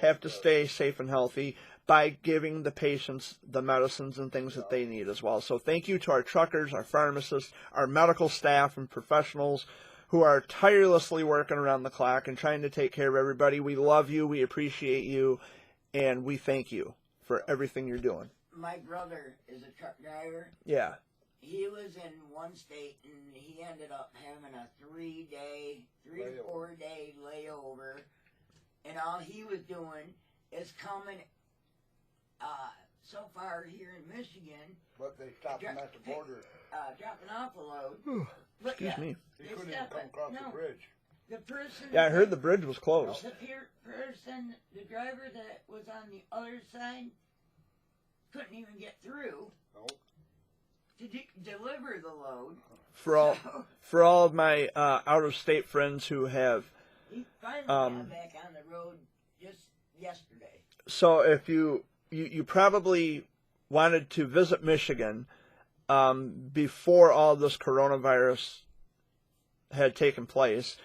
have to stay safe and healthy by giving the patients the medicines and things that they need as well. So thank you to our truckers, our pharmacists, our medical staff and professionals who are tirelessly working around the clock and trying to take care of everybody. We love you, we appreciate you, and we thank you for everything you're doing. My brother is a truck driver. Yeah. He was in one state and he ended up having a 3 to 4 day layover. And all he was doing is coming so far here in Michigan, But they stopped him at the border. dropping off a load. But Excuse me. He they couldn't even stopped come it. across No, the bridge. the person. Yeah, I heard the bridge was closed. The person, the driver that was on the other side, couldn't even get through Nope. to deliver the load. For all So, for all of my out-of-state friends who have, he finally Um, got back on the road just yesterday. so if you probably wanted to visit Michigan before all this coronavirus had taken place.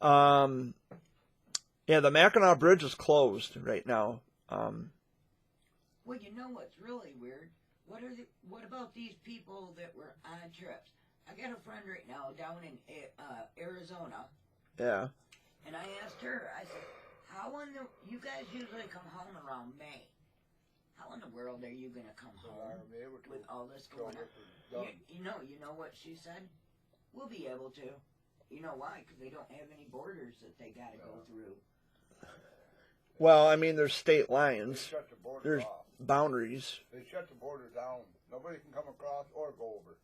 Yeah, the Mackinac Bridge is closed right now. Well, you know what's really weird? What about these people that were on trips? I got a friend right now down in Arizona, Yeah. and I asked her. I said, "How in the you guys usually come home around May? How in the world are you gonna come So home I'm able to with all this go going on?" with the done. You know what she said? We'll be able to. You know why? Because they don't have any borders that they gotta go through. Well, I mean, there's state They lines, shut the border there's off. boundaries. They shut the border down. Nobody can come across or go over.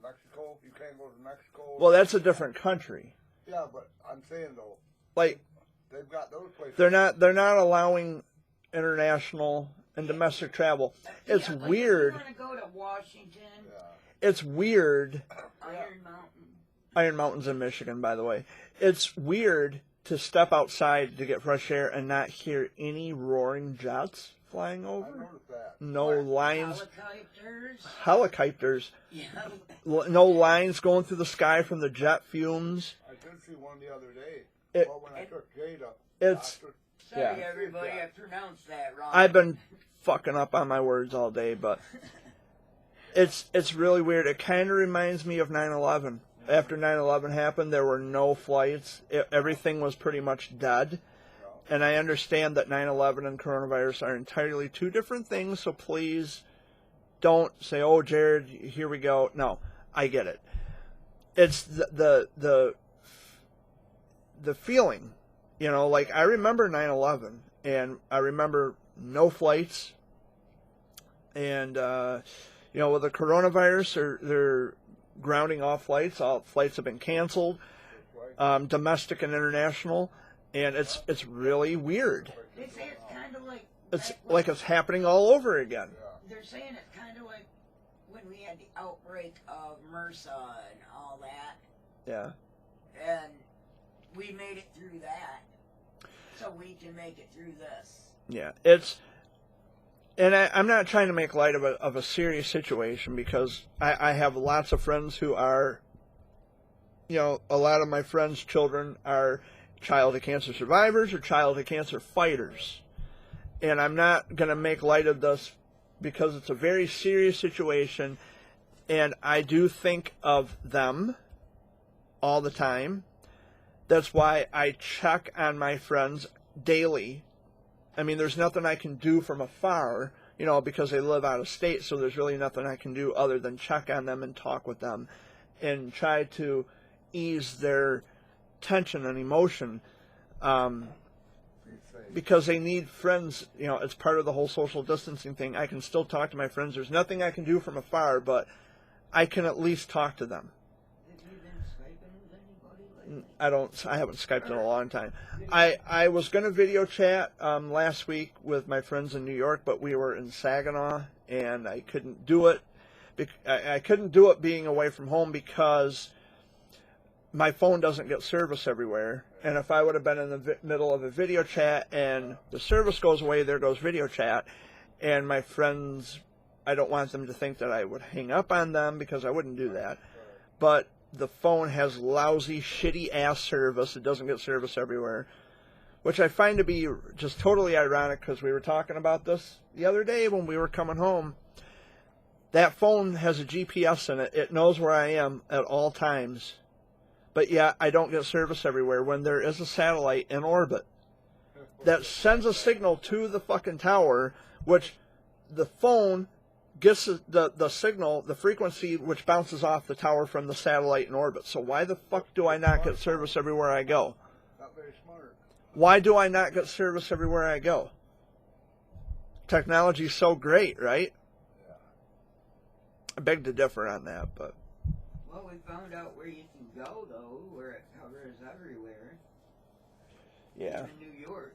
Mexico, you can't go to Mexico. Well, that's a different country. Yeah, but I'm saying though, Like, they've got those places. they're not allowing international and domestic travel. It's Yeah, but weird. If you want to go to Washington, Yeah. It's weird. Iron Mountain. Iron Mountain's in Michigan, by the way. It's weird to step outside to get fresh air and not hear any roaring jets flying I over. noticed that. No Or lines, Helicopters. helicopters, Yeah. no lines going through the sky from the jet fumes. I did see one the other day. It- well, when I took Jada. It's doctor, Sorry, Yeah. everybody, I pronounced that wrong. I've been fucking up on my words all day, but it's really weird. It kind of reminds me of 9/11. After 9/11 happened, there were no flights. Everything was pretty much dead. And I understand that 9/11 and coronavirus are entirely two different things, so please don't say, "Oh, Jared, here we go." No, I get it. It's the feeling, you know. Like, I remember 9/11, and I remember no flights, and with the coronavirus, they're grounding all flights. All flights have been canceled, domestic and international. And it's really weird. They say it's kind of like. It's back like when- it's happening all over again. They're saying it's kind of like when we had the outbreak of MRSA and all that, Yeah. and we made it through that, so we can make it through this. Yeah. And I'm not trying to make light of a serious situation, because I have lots of friends who are, a lot of my friends' children are childhood cancer survivors or childhood cancer fighters. And I'm not going to make light of this because it's a very serious situation, and I do think of them all the time. That's why I check on my friends daily. I mean, there's nothing I can do from afar, because they live out of state, so there's really nothing I can do other than check on them and talk with them and try to ease their tension and emotion, because they need friends. It's part of the whole social distancing thing. I can still talk to my friends. There's nothing I can do from afar, but I can at least talk to them. Have you been Skyping with anybody lately? I haven't Skyped in a long time. I was going to video chat last week with my friends in New York, but we were in Saginaw, and I couldn't do it I couldn't do it being away from home because my phone doesn't get service everywhere. And if I would have been in the middle of a video chat and the service goes away, there goes video chat. And my friends, I don't want them to think that I would hang up on them because I wouldn't do that. But the phone has lousy, shitty-ass service. It doesn't get service everywhere, which I find to be just totally ironic because we were talking about this the other day when we were coming home. That phone has a GPS in it. It knows where I am at all times. But yeah, I don't get service everywhere when there is a satellite in orbit that sends a signal to the fucking tower, which the phone gets the signal, the frequency, which bounces off the tower from the satellite in orbit. So why the fuck do I not get service everywhere I go? Not very smart. Why do I not get service everywhere I go? Technology's so great, right? Yeah. I beg to differ on that, but... Well, we found out where you can go, though, where it covers everywhere. Yeah. In New York.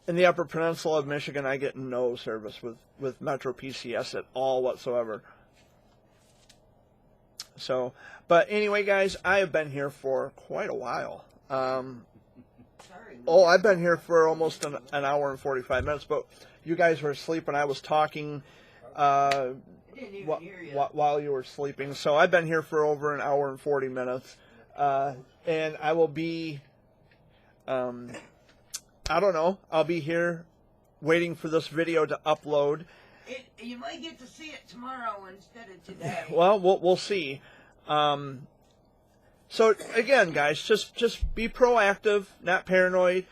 In the Upper Peninsula of Michigan, I get no service with Metro PCS at all whatsoever. So, but anyway, guys, I have been here for quite a while. Sorry. Oh, I've been here for almost an hour and 45 minutes, but you guys were asleep and I was talking I didn't even hear you. while you were sleeping. So I've been here for over an hour and 40 minutes. And I will be... I don't know. I'll be here waiting for this video to upload. You might get to see it tomorrow instead of today. Well, we'll see. So again, guys, just be proactive, not paranoid.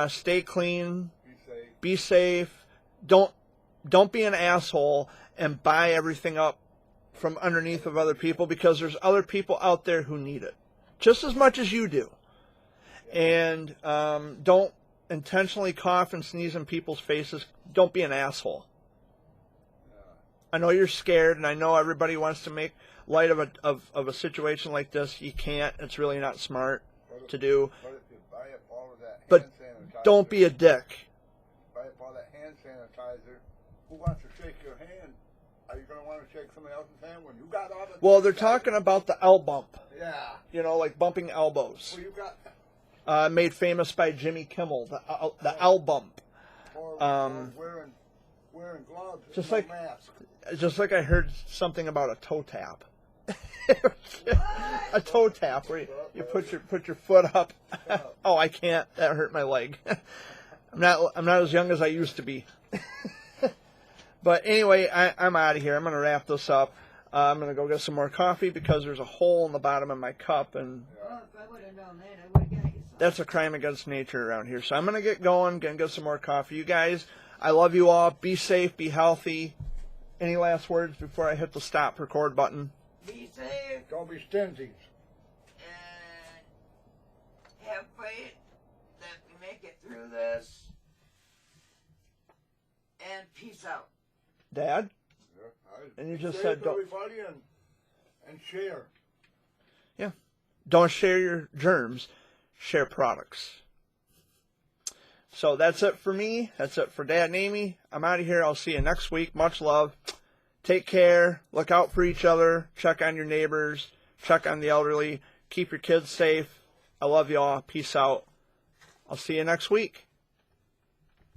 Stay clean. Be safe. Don't be an asshole and buy everything up from underneath of other people because there's other people out there who need it just as much as you do. And don't intentionally cough and sneeze in people's faces. Don't be an asshole. I know you're scared, and I know everybody wants to make light of a situation like this. You can't. It's really not smart to do. But if you buy up all of that But hand sanitizer, don't be a dick. buy up all that hand sanitizer, who wants to shake your hand? Are you going to want to shake somebody else's hand when you got all the... Well, they're talking about the L bump. Yeah. You know, like bumping elbows. Well, you got... Made famous by Jimmy Kimmel, the L bump. Or wearing gloves, Just no like- mask. Just like I heard something about a toe tap. A toe tap where you put your foot up. Oh, I can't. That hurt my leg. I'm not as young as I used to be. But anyway, I'm out of here. I'm gonna wrap this up. I'm gonna go get some more coffee because there's a hole in the bottom of my cup, and Well, if I would have known that, I would have got you some. that's a crime against nature around here. So I'm gonna get going, gonna get some more coffee. You guys, I love you all. Be safe, be healthy. Any last words before I hit the stop record button? Be safe Don't be stingy. and have faith that we make it through this. And peace out. Dad? Yeah, And you just save said don't- everybody and share. Don't share your germs, share products. So that's it for me. That's it for Dad and Amy. I'm out of here. I'll see you next week. Much love. Take care. Look out for each other. Check on your neighbors. Check on the elderly. Keep your kids safe. I love you all. Peace out. I'll see you next week.